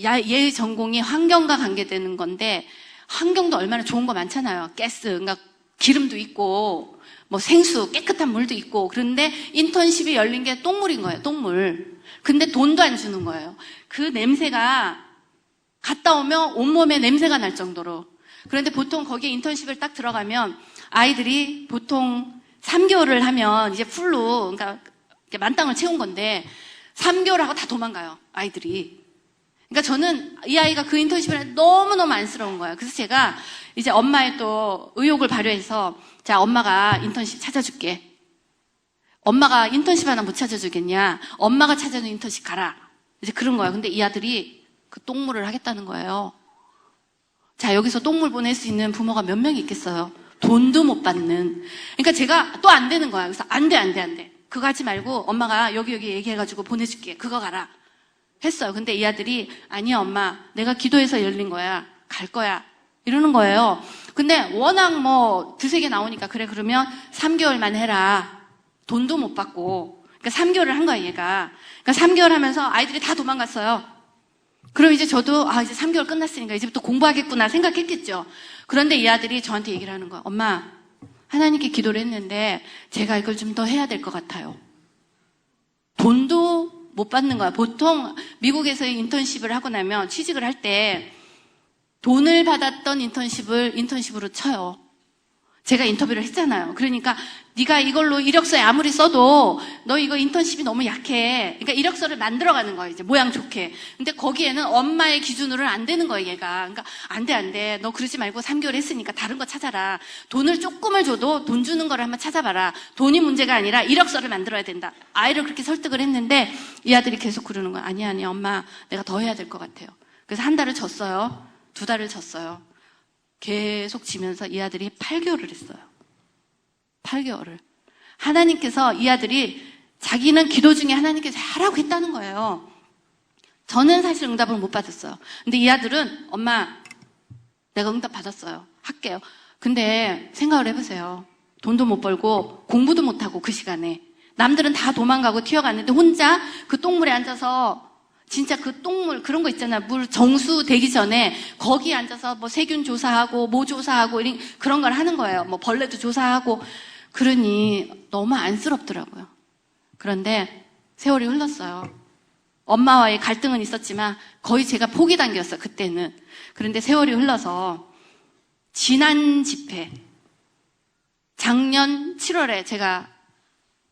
얘의 전공이 환경과 관계되는 건데, 환경도 얼마나 좋은 거 많잖아요. 가스, 그러니까 기름도 있고, 뭐 생수, 깨끗한 물도 있고. 그런데 인턴십이 열린 게 똥물인 거예요, 똥물. 근데 돈도 안 주는 거예요. 그 냄새가 갔다 오면 온몸에 냄새가 날 정도로. 그런데 보통 거기에 인턴십을 딱 들어가면 아이들이 보통 3개월을 하면 이제 풀로, 그러니까 만땅을 채운 건데 3개월 하고 다 도망가요, 아이들이. 그러니까 저는 이 아이가 그 인턴십을 너무너무 안쓰러운 거예요. 그래서 제가 이제 엄마의 또 의욕을 발휘해서 자, 엄마가 인턴십 찾아줄게. 엄마가 인턴십 하나 못 찾아주겠냐? 엄마가 찾아준 인턴십 가라. 이제 그런 거예요. 근데 이 아들이 그 똥물을 하겠다는 거예요. 자, 여기서 똥물 보낼 수 있는 부모가 몇 명이 있겠어요? 돈도 못 받는. 그러니까 제가 또 안 되는 거야. 그래서 안 돼. 그거 하지 말고 엄마가 여기 얘기해가지고 보내줄게. 그거 가라. 했어요. 근데 이 아들이 아니야 엄마, 내가 기도해서 열린 거야. 갈 거야. 이러는 거예요. 근데 워낙 뭐 두세 개 나오니까 그래 그러면 3개월만 해라. 돈도 못 받고. 그러니까 3개월을 한 거야 얘가. 그러니까 3개월 하면서 아이들이 다 도망갔어요. 그럼 이제 저도 이제 3개월 끝났으니까 이제부터 공부하겠구나 생각했겠죠. 그런데 이 아들이 저한테 얘기를 하는 거야. 엄마, 하나님께 기도를 했는데 제가 이걸 좀 더 해야 될 것 같아요. 돈도 못 받는 거야. 보통 미국에서 인턴십을 하고 나면 취직을 할 때 돈을 받았던 인턴십으로 쳐요. 제가 인터뷰를 했잖아요. 그러니까 네가 이걸로 이력서에 아무리 써도 너 이거 인턴십이 너무 약해. 그러니까 이력서를 만들어가는 거예요. 이제 모양 좋게. 근데 거기에는 엄마의 기준으로는 안 되는 거예요. 얘가. 그러니까 안 돼. 너 그러지 말고 3개월 했으니까 다른 거 찾아라. 돈을 조금을 줘도 돈 주는 거를 한번 찾아봐라. 돈이 문제가 아니라 이력서를 만들어야 된다. 아이를 그렇게 설득을 했는데 이 아들이 계속 그러는 거야. 아니 엄마, 내가 더 해야 될 것 같아요. 그래서 한 달을 졌어요. 2달을 졌어요. 계속 지면서 이 아들이 8개월을 했어요. 8개월을. 하나님께서 이 아들이 자기는 기도 중에 하나님께 하라고 했다는 거예요. 저는 사실 응답을 못 받았어요. 근데 이 아들은 엄마, 내가 응답 받았어요. 할게요. 근데 생각을 해보세요. 돈도 못 벌고 공부도 못하고 그 시간에. 남들은 다 도망가고 튀어갔는데 혼자 그 똥물에 앉아서 진짜 그 똥물 그런 거 있잖아. 물 정수되기 전에 거기에 앉아서 뭐 세균 조사하고 뭐 조사하고 그런 걸 하는 거예요. 뭐 벌레도 조사하고. 그러니 너무 안쓰럽더라고요. 그런데 세월이 흘렀어요. 엄마와의 갈등은 있었지만 거의 제가 포기 단계였어요. 그때는. 그런데 세월이 흘러서 지난 집회 작년 7월에 제가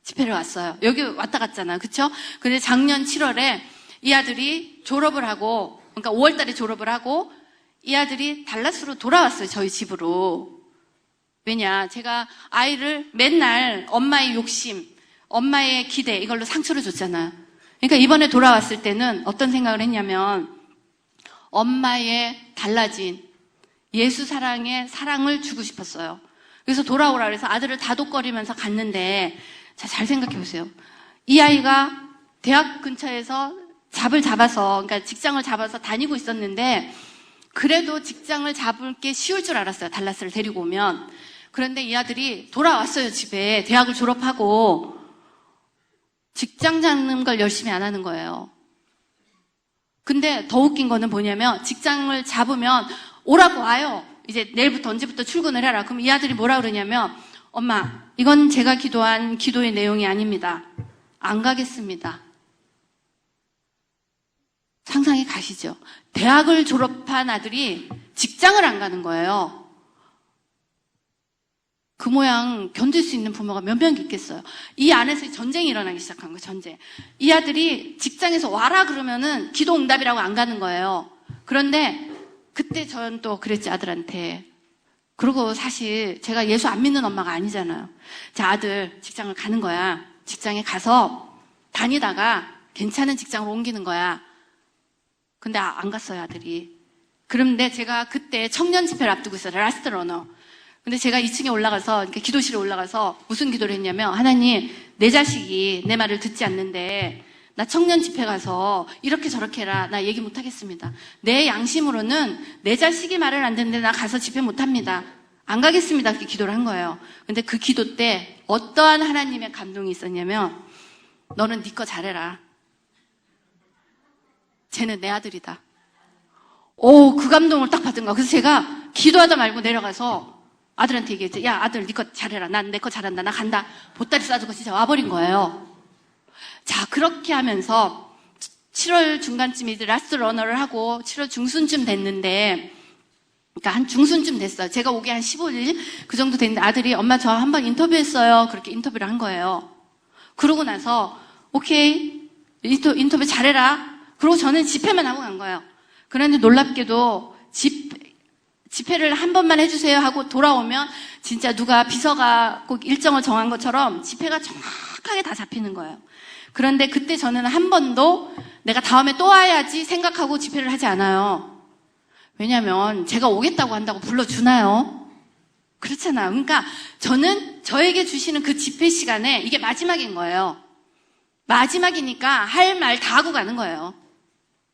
집회를 왔어요. 여기 왔다 갔잖아요. 그쵸? 근데 작년 7월에 이 아들이 졸업을 하고, 그러니까 5월 달에 졸업을 하고, 이 아들이 달라스로 돌아왔어요, 저희 집으로. 왜냐, 제가 아이를 맨날 엄마의 욕심, 엄마의 기대, 이걸로 상처를 줬잖아요. 그러니까 이번에 돌아왔을 때는 어떤 생각을 했냐면, 엄마의 달라진 예수 사랑의 사랑을 주고 싶었어요. 그래서 돌아오라 그래서 아들을 다독거리면서 갔는데, 자, 잘 생각해 보세요. 이 아이가 대학 근처에서 잡을 잡아서, 그러니까 직장을 잡아서 다니고 있었는데 그래도 직장을 잡을 게 쉬울 줄 알았어요. 달라스를 데리고 오면. 그런데 이 아들이 돌아왔어요. 집에. 대학을 졸업하고 직장 잡는 걸 열심히 안 하는 거예요. 근데 더 웃긴 거는 뭐냐면 직장을 잡으면 오라고 와요. 이제 내일부터 언제부터 출근을 해라. 그럼 이 아들이 뭐라 그러냐면 엄마, 이건 제가 기도한 기도의 내용이 아닙니다. 안 가겠습니다. 상상이 가시죠? 대학을 졸업한 아들이 직장을 안 가는 거예요. 그 모양 견딜 수 있는 부모가 몇 명 있겠어요? 이 안에서 전쟁이 일어나기 시작한 거예요, 전쟁. 이 아들이 직장에서 와라 그러면은 기도 응답이라고 안 가는 거예요. 그런데 그때 저는 또 그랬지, 아들한테. 그리고 사실 제가 예수 안 믿는 엄마가 아니잖아요. 자, 아들 직장을 가는 거야. 직장에 가서 다니다가 괜찮은 직장으로 옮기는 거야. 근데 안 갔어요, 아들이. 그런데 제가 그때 청년 집회를 앞두고 있어요. 라스트 러너. 근데 제가 2층에 올라가서, 이렇게 기도실에 올라가서 무슨 기도를 했냐면, 하나님, 내 자식이 내 말을 듣지 않는데, 나 청년 집회 가서 이렇게 저렇게 해라. 나 얘기 못 하겠습니다. 내 양심으로는 내 자식이 말을 안 듣는데 나 가서 집회 못 합니다. 안 가겠습니다. 그렇게 기도를 한 거예요. 근데 그 기도 때 어떠한 하나님의 감동이 있었냐면, 너는 네 거 잘해라. 쟤는 내 아들이다. 그 감동을 딱 받은 거야. 그래서 제가 기도하다 말고 내려가서 아들한테 얘기했죠. 야, 아들, 네 거 잘해라. 난 내 거 잘한다. 나 간다. 보따리 싸주고 진짜 와버린 거예요. 자, 그렇게 하면서 7월 중간쯤에 이제 라스트 러너를 하고 7월 중순쯤 됐는데, 그러니까 한 중순쯤 됐어요. 제가 오기 한 15일 그 정도 됐는데 아들이 엄마 저 한번 인터뷰했어요. 그렇게 인터뷰를 한 거예요. 그러고 나서 오케이, 인터뷰 잘해라. 그리고 저는 집회만 하고 간 거예요. 그런데 놀랍게도 집회를 한 번만 해주세요 하고 돌아오면 진짜 누가 비서가 꼭 일정을 정한 것처럼 집회가 정확하게 다 잡히는 거예요. 그런데 그때 저는 한 번도 내가 다음에 또 와야지 생각하고 집회를 하지 않아요. 왜냐면 제가 오겠다고 한다고 불러주나요? 그렇잖아요. 그러니까 저는 저에게 주시는 그 집회 시간에 이게 마지막인 거예요. 마지막이니까 할 말 다 하고 가는 거예요.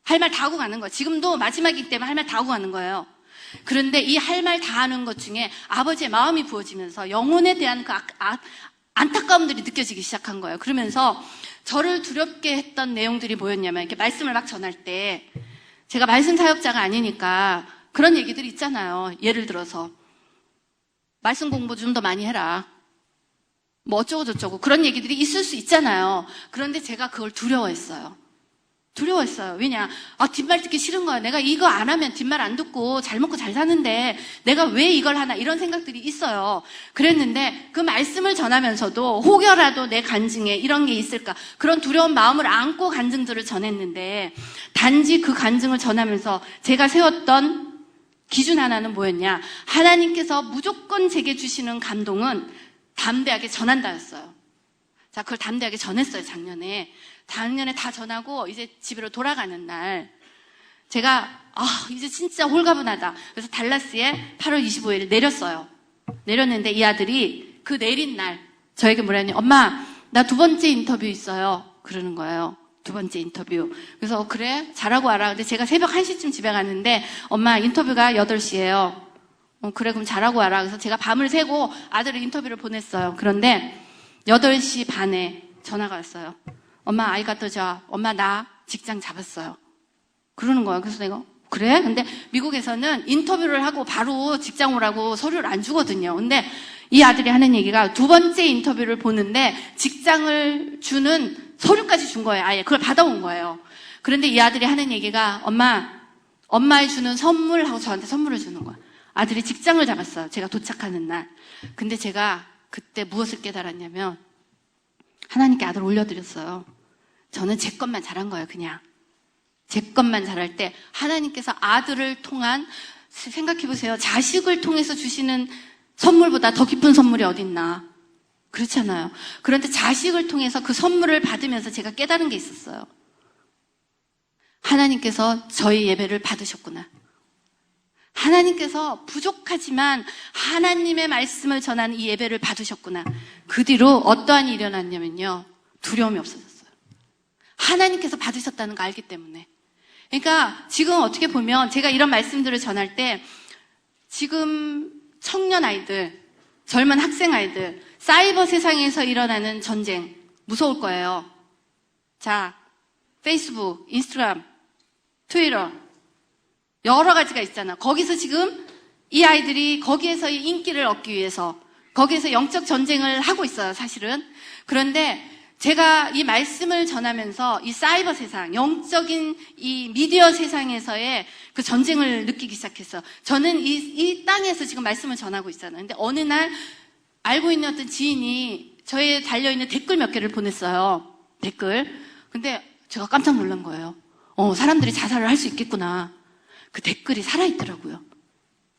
할 말 다 하고 가는 거예요. 지금도 마지막이기 때문에 할 말 다 하고 가는 거예요. 그런데 이 할 말 다 하는 것 중에 아버지의 마음이 부어지면서 영혼에 대한 그 안타까움들이 느껴지기 시작한 거예요. 그러면서 저를 두렵게 했던 내용들이 뭐였냐면 이렇게 말씀을 막 전할 때 제가 말씀 사역자가 아니니까 그런 얘기들이 있잖아요. 예를 들어서 말씀 공부 좀 더 많이 해라. 뭐 어쩌고 저쩌고 그런 얘기들이 있을 수 있잖아요. 그런데 제가 그걸 두려워했어요. 왜냐? 뒷말 듣기 싫은 거야. 내가 이거 안 하면 뒷말 안 듣고 잘 먹고 잘 사는데 내가 왜 이걸 하나 이런 생각들이 있어요. 그랬는데 그 말씀을 전하면서도 혹여라도 내 간증에 이런 게 있을까 그런 두려운 마음을 안고 간증들을 전했는데 단지 그 간증을 전하면서 제가 세웠던 기준 하나는 뭐였냐? 하나님께서 무조건 제게 주시는 감동은 담대하게 전한다였어요. 자, 그걸 담대하게 전했어요. 작년에 다 전하고 이제 집으로 돌아가는 날 제가 이제 진짜 홀가분하다. 그래서 달라스에 8월 25일에 내렸어요. 내렸는데 이 아들이 그 내린 날 저에게 뭐라 했냐? 엄마, 나 2번째 인터뷰 있어요. 그러는 거예요. 2번째 인터뷰. 그래서 그래? 잘하고 와라. 근데 제가 새벽 1시쯤 집에 갔는데 엄마 인터뷰가 8시예요. 그래 그럼 잘하고 와라. 그래서 제가 밤을 새고 아들을 인터뷰를 보냈어요. 그런데 8시 반에 전화가 왔어요. 엄마 I got the job. 엄마 나 직장 잡았어요. 그러는 거예요. 그래서 내가 그래? 근데 미국에서는 인터뷰를 하고 바로 직장 오라고 서류를 안 주거든요. 근데 이 아들이 하는 얘기가 2번째 인터뷰를 보는데 직장을 주는 서류까지 준 거예요. 아예 그걸 받아온 거예요. 그런데 이 아들이 하는 얘기가 엄마에 주는 선물하고 저한테 선물을 주는 거예요. 아들이 직장을 잡았어요. 제가 도착하는 날. 근데 제가 그때 무엇을 깨달았냐면 하나님께 아들 올려드렸어요. 저는 제 것만 잘한 거예요. 그냥 제 것만 잘할 때 하나님께서 아들을 통한 생각해보세요. 자식을 통해서 주시는 선물보다 더 깊은 선물이 어딨나. 그렇잖아요. 그런데 자식을 통해서 그 선물을 받으면서 제가 깨달은 게 있었어요. 하나님께서 저희 예배를 받으셨구나. 하나님께서 부족하지만 하나님의 말씀을 전하는 이 예배를 받으셨구나. 그 뒤로 어떠한 일이 일어났냐면요. 두려움이 없어졌어요. 하나님께서 받으셨다는 거 알기 때문에. 그러니까 지금 어떻게 보면 제가 이런 말씀들을 전할 때 지금 청년 아이들, 젊은 학생 아이들, 사이버 세상에서 일어나는 전쟁 무서울 거예요. 자, 페이스북, 인스타그램, 트위터 여러 가지가 있잖아. 거기서 지금 이 아이들이 거기에서의 인기를 얻기 위해서 거기에서 영적 전쟁을 하고 있어요, 사실은. 그런데 제가 이 말씀을 전하면서 이 사이버 세상, 영적인 이 미디어 세상에서의 그 전쟁을 느끼기 시작했어요. 저는 이 땅에서 지금 말씀을 전하고 있잖아요. 근데 어느 날 알고 있는 어떤 지인이 저에 달려있는 댓글 몇 개를 보냈어요. 댓글. 근데 제가 깜짝 놀란 거예요. 사람들이 자살을 할 수 있겠구나. 그 댓글이 살아있더라고요.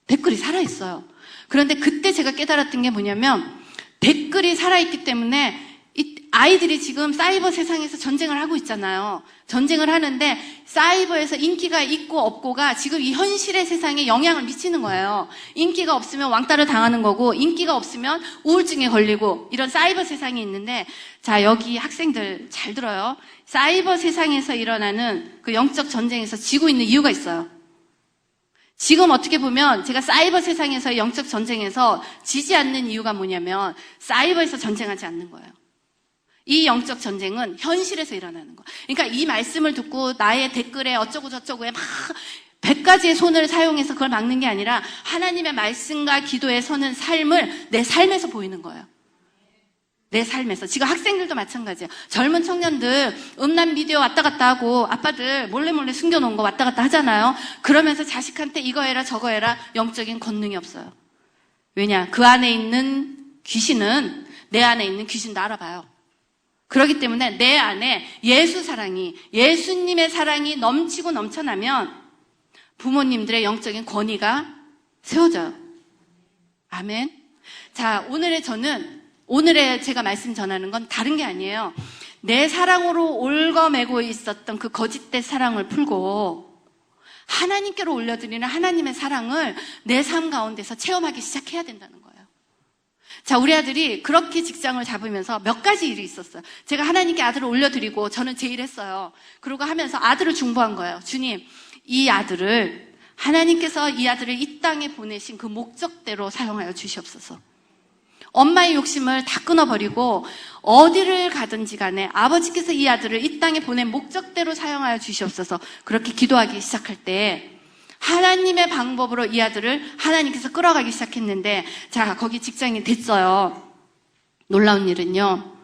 댓글이 살아있어요. 그런데 그때 제가 깨달았던 게 뭐냐면 댓글이 살아있기 때문에 이 아이들이 지금 사이버 세상에서 전쟁을 하고 있잖아요. 전쟁을 하는데 사이버에서 인기가 있고 없고가 지금 이 현실의 세상에 영향을 미치는 거예요. 인기가 없으면 왕따를 당하는 거고 인기가 없으면 우울증에 걸리고 이런 사이버 세상이 있는데 자, 여기 학생들 잘 들어요. 사이버 세상에서 일어나는 그 영적 전쟁에서 지고 있는 이유가 있어요. 지금 어떻게 보면 제가 사이버 세상에서의 영적 전쟁에서 지지 않는 이유가 뭐냐면 사이버에서 전쟁하지 않는 거예요. 이 영적 전쟁은 현실에서 일어나는 거예요. 그러니까 이 말씀을 듣고 나의 댓글에 어쩌고 저쩌고에 막 100가지의 손을 사용해서 그걸 막는 게 아니라 하나님의 말씀과 기도에 서는 삶을 내 삶에서 보이는 거예요. 내 삶에서. 지금 학생들도 마찬가지예요. 젊은 청년들 음란 비디오 왔다 갔다 하고 아빠들 몰래 숨겨놓은 거 왔다 갔다 하잖아요. 그러면서 자식한테 이거 해라 저거 해라 영적인 권능이 없어요. 왜냐? 그 안에 있는 귀신은 내 안에 있는 귀신도 알아봐요. 그렇기 때문에 내 안에 예수 사랑이, 예수님의 사랑이 넘치고 넘쳐나면 부모님들의 영적인 권위가 세워져요. 아멘. 자, 오늘의 제가 말씀 전하는 건 다른 게 아니에요. 내 사랑으로 얽어매고 있었던 그 거짓된 사랑을 풀고 하나님께로 올려드리는 하나님의 사랑을 내 삶 가운데서 체험하기 시작해야 된다는 거예요. 자, 우리 아들이 그렇게 직장을 잡으면서 몇 가지 일이 있었어요. 제가 하나님께 아들을 올려드리고 저는 제 일 했어요. 그러고 하면서 아들을 중보한 거예요. 주님, 이 아들을 하나님께서 이 아들을 이 땅에 보내신 그 목적대로 사용하여 주시옵소서. 엄마의 욕심을 다 끊어버리고 어디를 가든지 간에 아버지께서 이 아들을 이 땅에 보낸 목적대로 사용하여 주시옵소서. 그렇게 기도하기 시작할 때 하나님의 방법으로 이 아들을 하나님께서 끌어가기 시작했는데, 자, 거기 직장이 됐어요. 놀라운 일은요,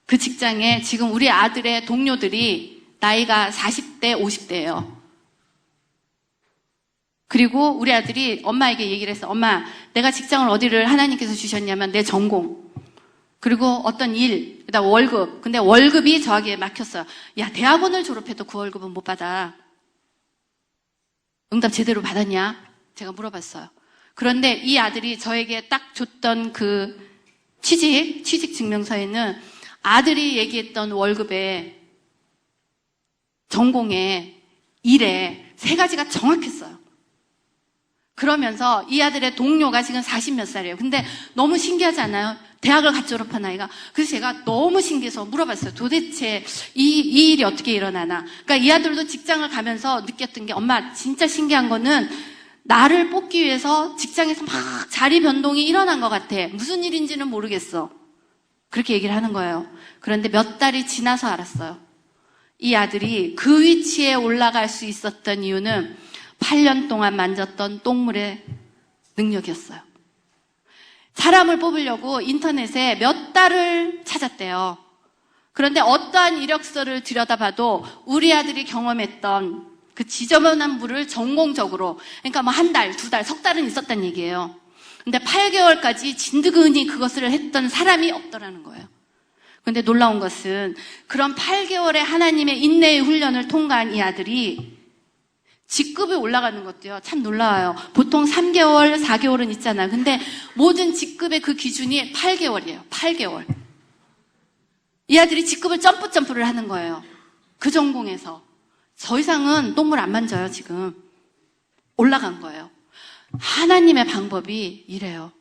그 직장에 지금 우리 아들의 동료들이 나이가 40대, 50대예요. 그리고 우리 아들이 엄마에게 얘기를 했어. 엄마, 내가 직장을 어디를 하나님께서 주셨냐면 내 전공, 그리고 어떤 일, 그다음 월급. 근데 월급이 저에게 막혔어요. 야, 대학원을 졸업해도 그 월급은 못 받아. 응답 제대로 받았냐? 제가 물어봤어요. 그런데 이 아들이 저에게 딱 줬던 그 취직 증명서에는 아들이 얘기했던 월급에, 전공에, 일에 3가지가 정확했어요. 그러면서 이 아들의 동료가 지금 40몇 살이에요. 근데 너무 신기하지 않아요? 대학을 갓 졸업한 아이가. 그래서 제가 너무 신기해서 물어봤어요. 도대체 이 일이 어떻게 일어나나. 그러니까 이 아들도 직장을 가면서 느꼈던 게, 엄마, 진짜 신기한 거는 나를 뽑기 위해서 직장에서 막 자리 변동이 일어난 것 같아. 무슨 일인지는 모르겠어. 그렇게 얘기를 하는 거예요. 그런데 몇 달이 지나서 알았어요. 이 아들이 그 위치에 올라갈 수 있었던 이유는 8년 동안 만졌던 똥물의 능력이었어요. 사람을 뽑으려고 인터넷에 몇 달을 찾았대요. 그런데 어떠한 이력서를 들여다봐도 우리 아들이 경험했던 그 지저분한 물을 전공적으로, 그러니까 뭐 1달, 2달, 석 달은 있었단 얘기예요. 근데 8개월까지 진드근히 그것을 했던 사람이 없더라는 거예요. 그런데 놀라운 것은 그런 8개월의 하나님의 인내의 훈련을 통과한 이 아들이 직급이 올라가는 것도요, 참 놀라워요. 보통 3개월, 4개월은 있잖아요. 근데 모든 직급의 그 기준이 8개월이에요. 8개월. 이 아들이 직급을 점프를 하는 거예요. 그 전공에서. 더 이상은 똥물 안 만져요, 지금. 올라간 거예요. 하나님의 방법이 이래요.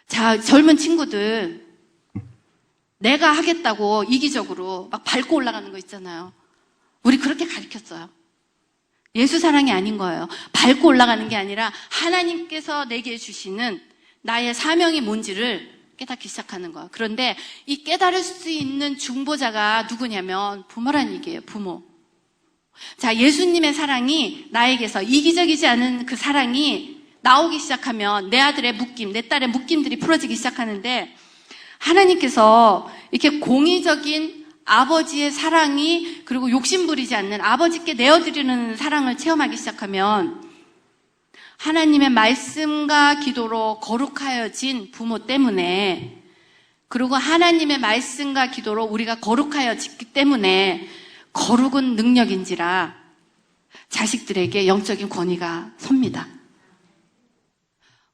자, 젊은 친구들, 내가 하겠다고 이기적으로 막 밟고 올라가는 거 있잖아요. 우리 그렇게 가르쳤어요. 예수 사랑이 아닌 거예요. 밟고 올라가는 게 아니라 하나님께서 내게 주시는 나의 사명이 뭔지를 깨닫기 시작하는 거예요. 그런데 이 깨달을 수 있는 중보자가 누구냐면 부모란 얘기예요. 부모. 자, 예수님의 사랑이 나에게서, 이기적이지 않은 그 사랑이 나오기 시작하면 내 아들의 묶임, 내 딸의 묶임들이 풀어지기 시작하는데, 하나님께서 이렇게 공의적인 아버지의 사랑이, 그리고 욕심부리지 않는 아버지께 내어드리는 사랑을 체험하기 시작하면 하나님의 말씀과 기도로 거룩하여진 부모 때문에, 그리고 하나님의 말씀과 기도로 우리가 거룩하여졌기 때문에 거룩은 능력인지라 자식들에게 영적인 권위가 섭니다.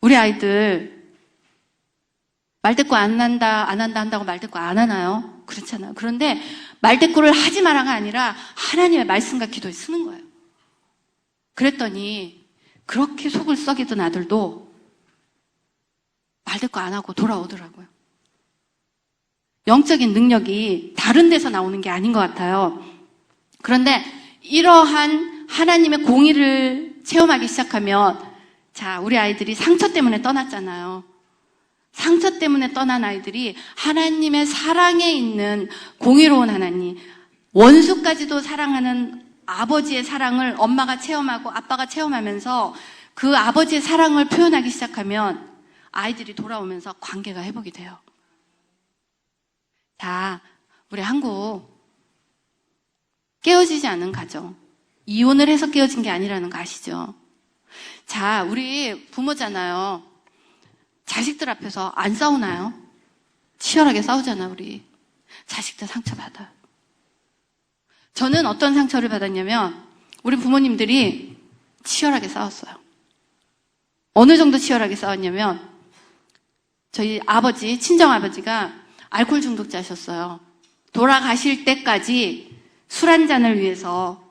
우리 아이들 말대꾸 안 한다 한다고 말대꾸 안 하나요? 그렇잖아요. 그런데 말대꾸를 하지 마라가 아니라 하나님의 말씀과 기도에 쓰는 거예요. 그랬더니 그렇게 속을 썩이던 아들도 말대꾸 안 하고 돌아오더라고요. 영적인 능력이 다른 데서 나오는 게 아닌 것 같아요. 그런데 이러한 하나님의 공의를 체험하기 시작하면, 자, 우리 아이들이 상처 때문에 떠났잖아요. 상처 때문에 떠난 아이들이 하나님의 사랑에 있는 공의로운 하나님, 원수까지도 사랑하는 아버지의 사랑을 엄마가 체험하고 아빠가 체험하면서 그 아버지의 사랑을 표현하기 시작하면 아이들이 돌아오면서 관계가 회복이 돼요. 자, 우리 한국 깨어지지 않은 가정, 이혼을 해서 깨어진 게 아니라는 거 아시죠? 자, 우리 부모잖아요. 자식들 앞에서 안 싸우나요? 치열하게 싸우잖아요, 우리. 자식들 상처받아요. 저는 어떤 상처를 받았냐면, 우리 부모님들이 치열하게 싸웠어요. 어느 정도 치열하게 싸웠냐면 저희 아버지, 친정아버지가 알코올 중독자셨어요. 돌아가실 때까지 술 한 잔을 위해서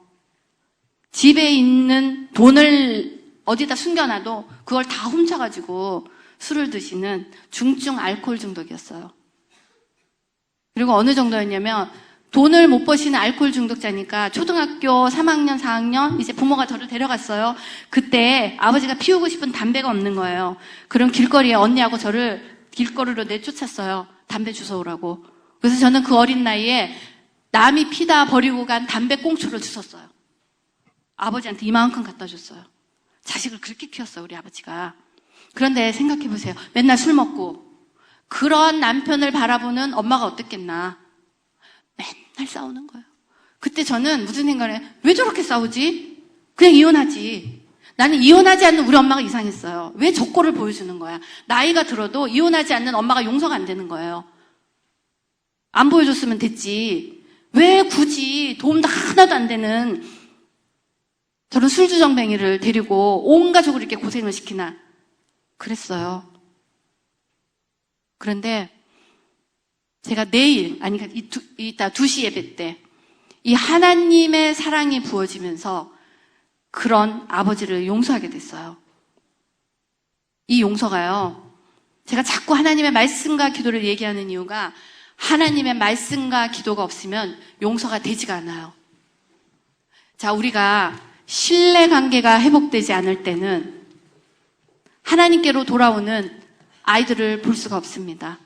집에 있는 돈을 어디다 숨겨놔도 그걸 다 훔쳐가지고 술을 드시는 중증 알코올 중독이었어요. 그리고 어느 정도였냐면 돈을 못 버시는 알코올 중독자니까 초등학교 3학년, 4학년 이제 부모가 저를 데려갔어요. 그때 아버지가 피우고 싶은 담배가 없는 거예요. 그럼 길거리에 언니하고 저를 길거리로 내쫓았어요. 담배 주워오라고. 그래서 저는 그 어린 나이에 남이 피다 버리고 간 담배 꽁초를 주웠어요. 아버지한테 이만큼 갖다 줬어요. 자식을 그렇게 키웠어요, 우리 아버지가. 그런데 생각해 보세요. 맨날 술 먹고 그런 남편을 바라보는 엄마가 어떻겠나. 맨날 싸우는 거예요. 그때 저는 무슨 생각을 해요? 왜 저렇게 싸우지? 그냥 이혼하지. 나는 이혼하지 않는 우리 엄마가 이상했어요. 왜 저 꼴을 보여주는 거야? 나이가 들어도 이혼하지 않는 엄마가 용서가 안 되는 거예요. 안 보여줬으면 됐지. 왜 굳이 도움도 하나도 안 되는 저런 술주정뱅이를 데리고 온 가족을 이렇게 고생을 시키나. 그랬어요. 그런데 제가 내일, 아니 이따 2시 예배 때 이 하나님의 사랑이 부어지면서 그런 아버지를 용서하게 됐어요. 이 용서가요, 제가 자꾸 하나님의 말씀과 기도를 얘기하는 이유가 하나님의 말씀과 기도가 없으면 용서가 되지가 않아요. 자, 우리가 신뢰 관계가 회복되지 않을 때는 하나님께로 돌아오는 아이들을 볼 수가 없습니다.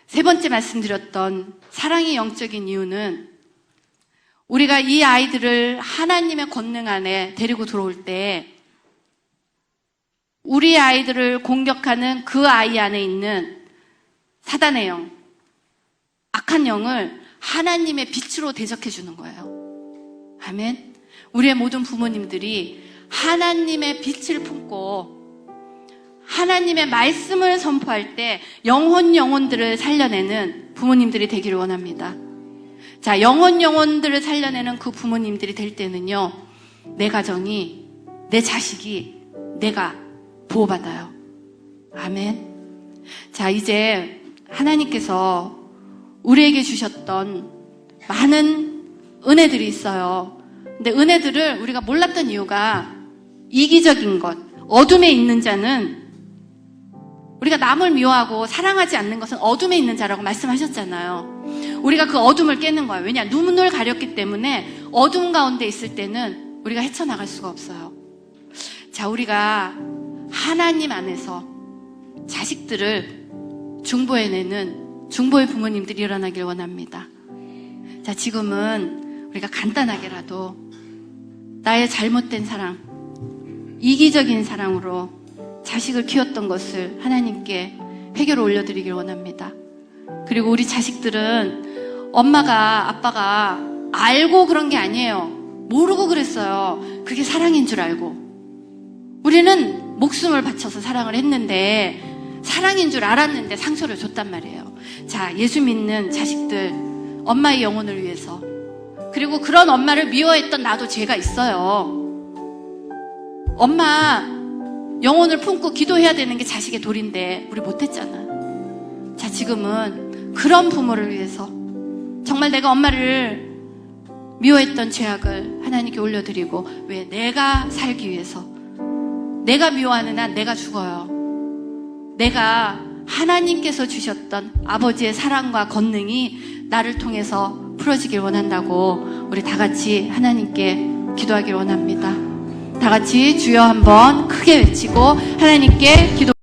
세 번째 말씀드렸던 사랑의 영적인 이유는 우리가 이 아이들을 하나님의 권능 안에 데리고 들어올 때 우리 아이들을 공격하는 그 아이 안에 있는 사단의 영, 악한 영을 하나님의 빛으로 대적해 주는 거예요. 아멘. 우리의 모든 부모님들이 하나님의 빛을 품고 하나님의 말씀을 선포할 때 영혼들을 살려내는 부모님들이 되기를 원합니다. 자, 영혼들을 살려내는 그 부모님들이 될 때는요, 내 가정이, 내 자식이 내가 보호받아요. 아멘. 자, 이제 하나님께서 우리에게 주셨던 많은 은혜들이 있어요. 근데 은혜들을 우리가 몰랐던 이유가 이기적인 것, 어둠에 있는 자는, 우리가 남을 미워하고 사랑하지 않는 것은 어둠에 있는 자라고 말씀하셨잖아요. 우리가 그 어둠을 깨는 거예요. 왜냐? 눈을 가렸기 때문에 어둠 가운데 있을 때는 우리가 헤쳐나갈 수가 없어요. 자, 우리가 하나님 안에서 자식들을 중보해내는 중보의 부모님들이 일어나길 원합니다. 자, 지금은 우리가 간단하게라도 나의 잘못된 사랑, 이기적인 사랑으로 자식을 키웠던 것을 하나님께 회개로 올려드리길 원합니다. 그리고 우리 자식들은 엄마가, 아빠가 알고 그런 게 아니에요. 모르고 그랬어요. 그게 사랑인 줄 알고. 우리는 목숨을 바쳐서 사랑을 했는데, 사랑인 줄 알았는데 상처를 줬단 말이에요. 자, 예수 믿는 자식들, 엄마의 영혼을 위해서, 그리고 그런 엄마를 미워했던 나도 죄가 있어요. 엄마 영혼을 품고 기도해야 되는 게 자식의 도리인데 우리 못했잖아. 자, 지금은 그런 부모를 위해서 정말 내가 엄마를 미워했던 죄악을 하나님께 올려드리고, 왜? 내가 살기 위해서. 내가 미워하는 한 내가 죽어요. 내가 하나님께서 주셨던 아버지의 사랑과 권능이 나를 통해서 풀어지길 원한다고 우리 다 같이 하나님께 기도하길 원합니다. 다 같이 주여 한번 크게 외치고 하나님께 기도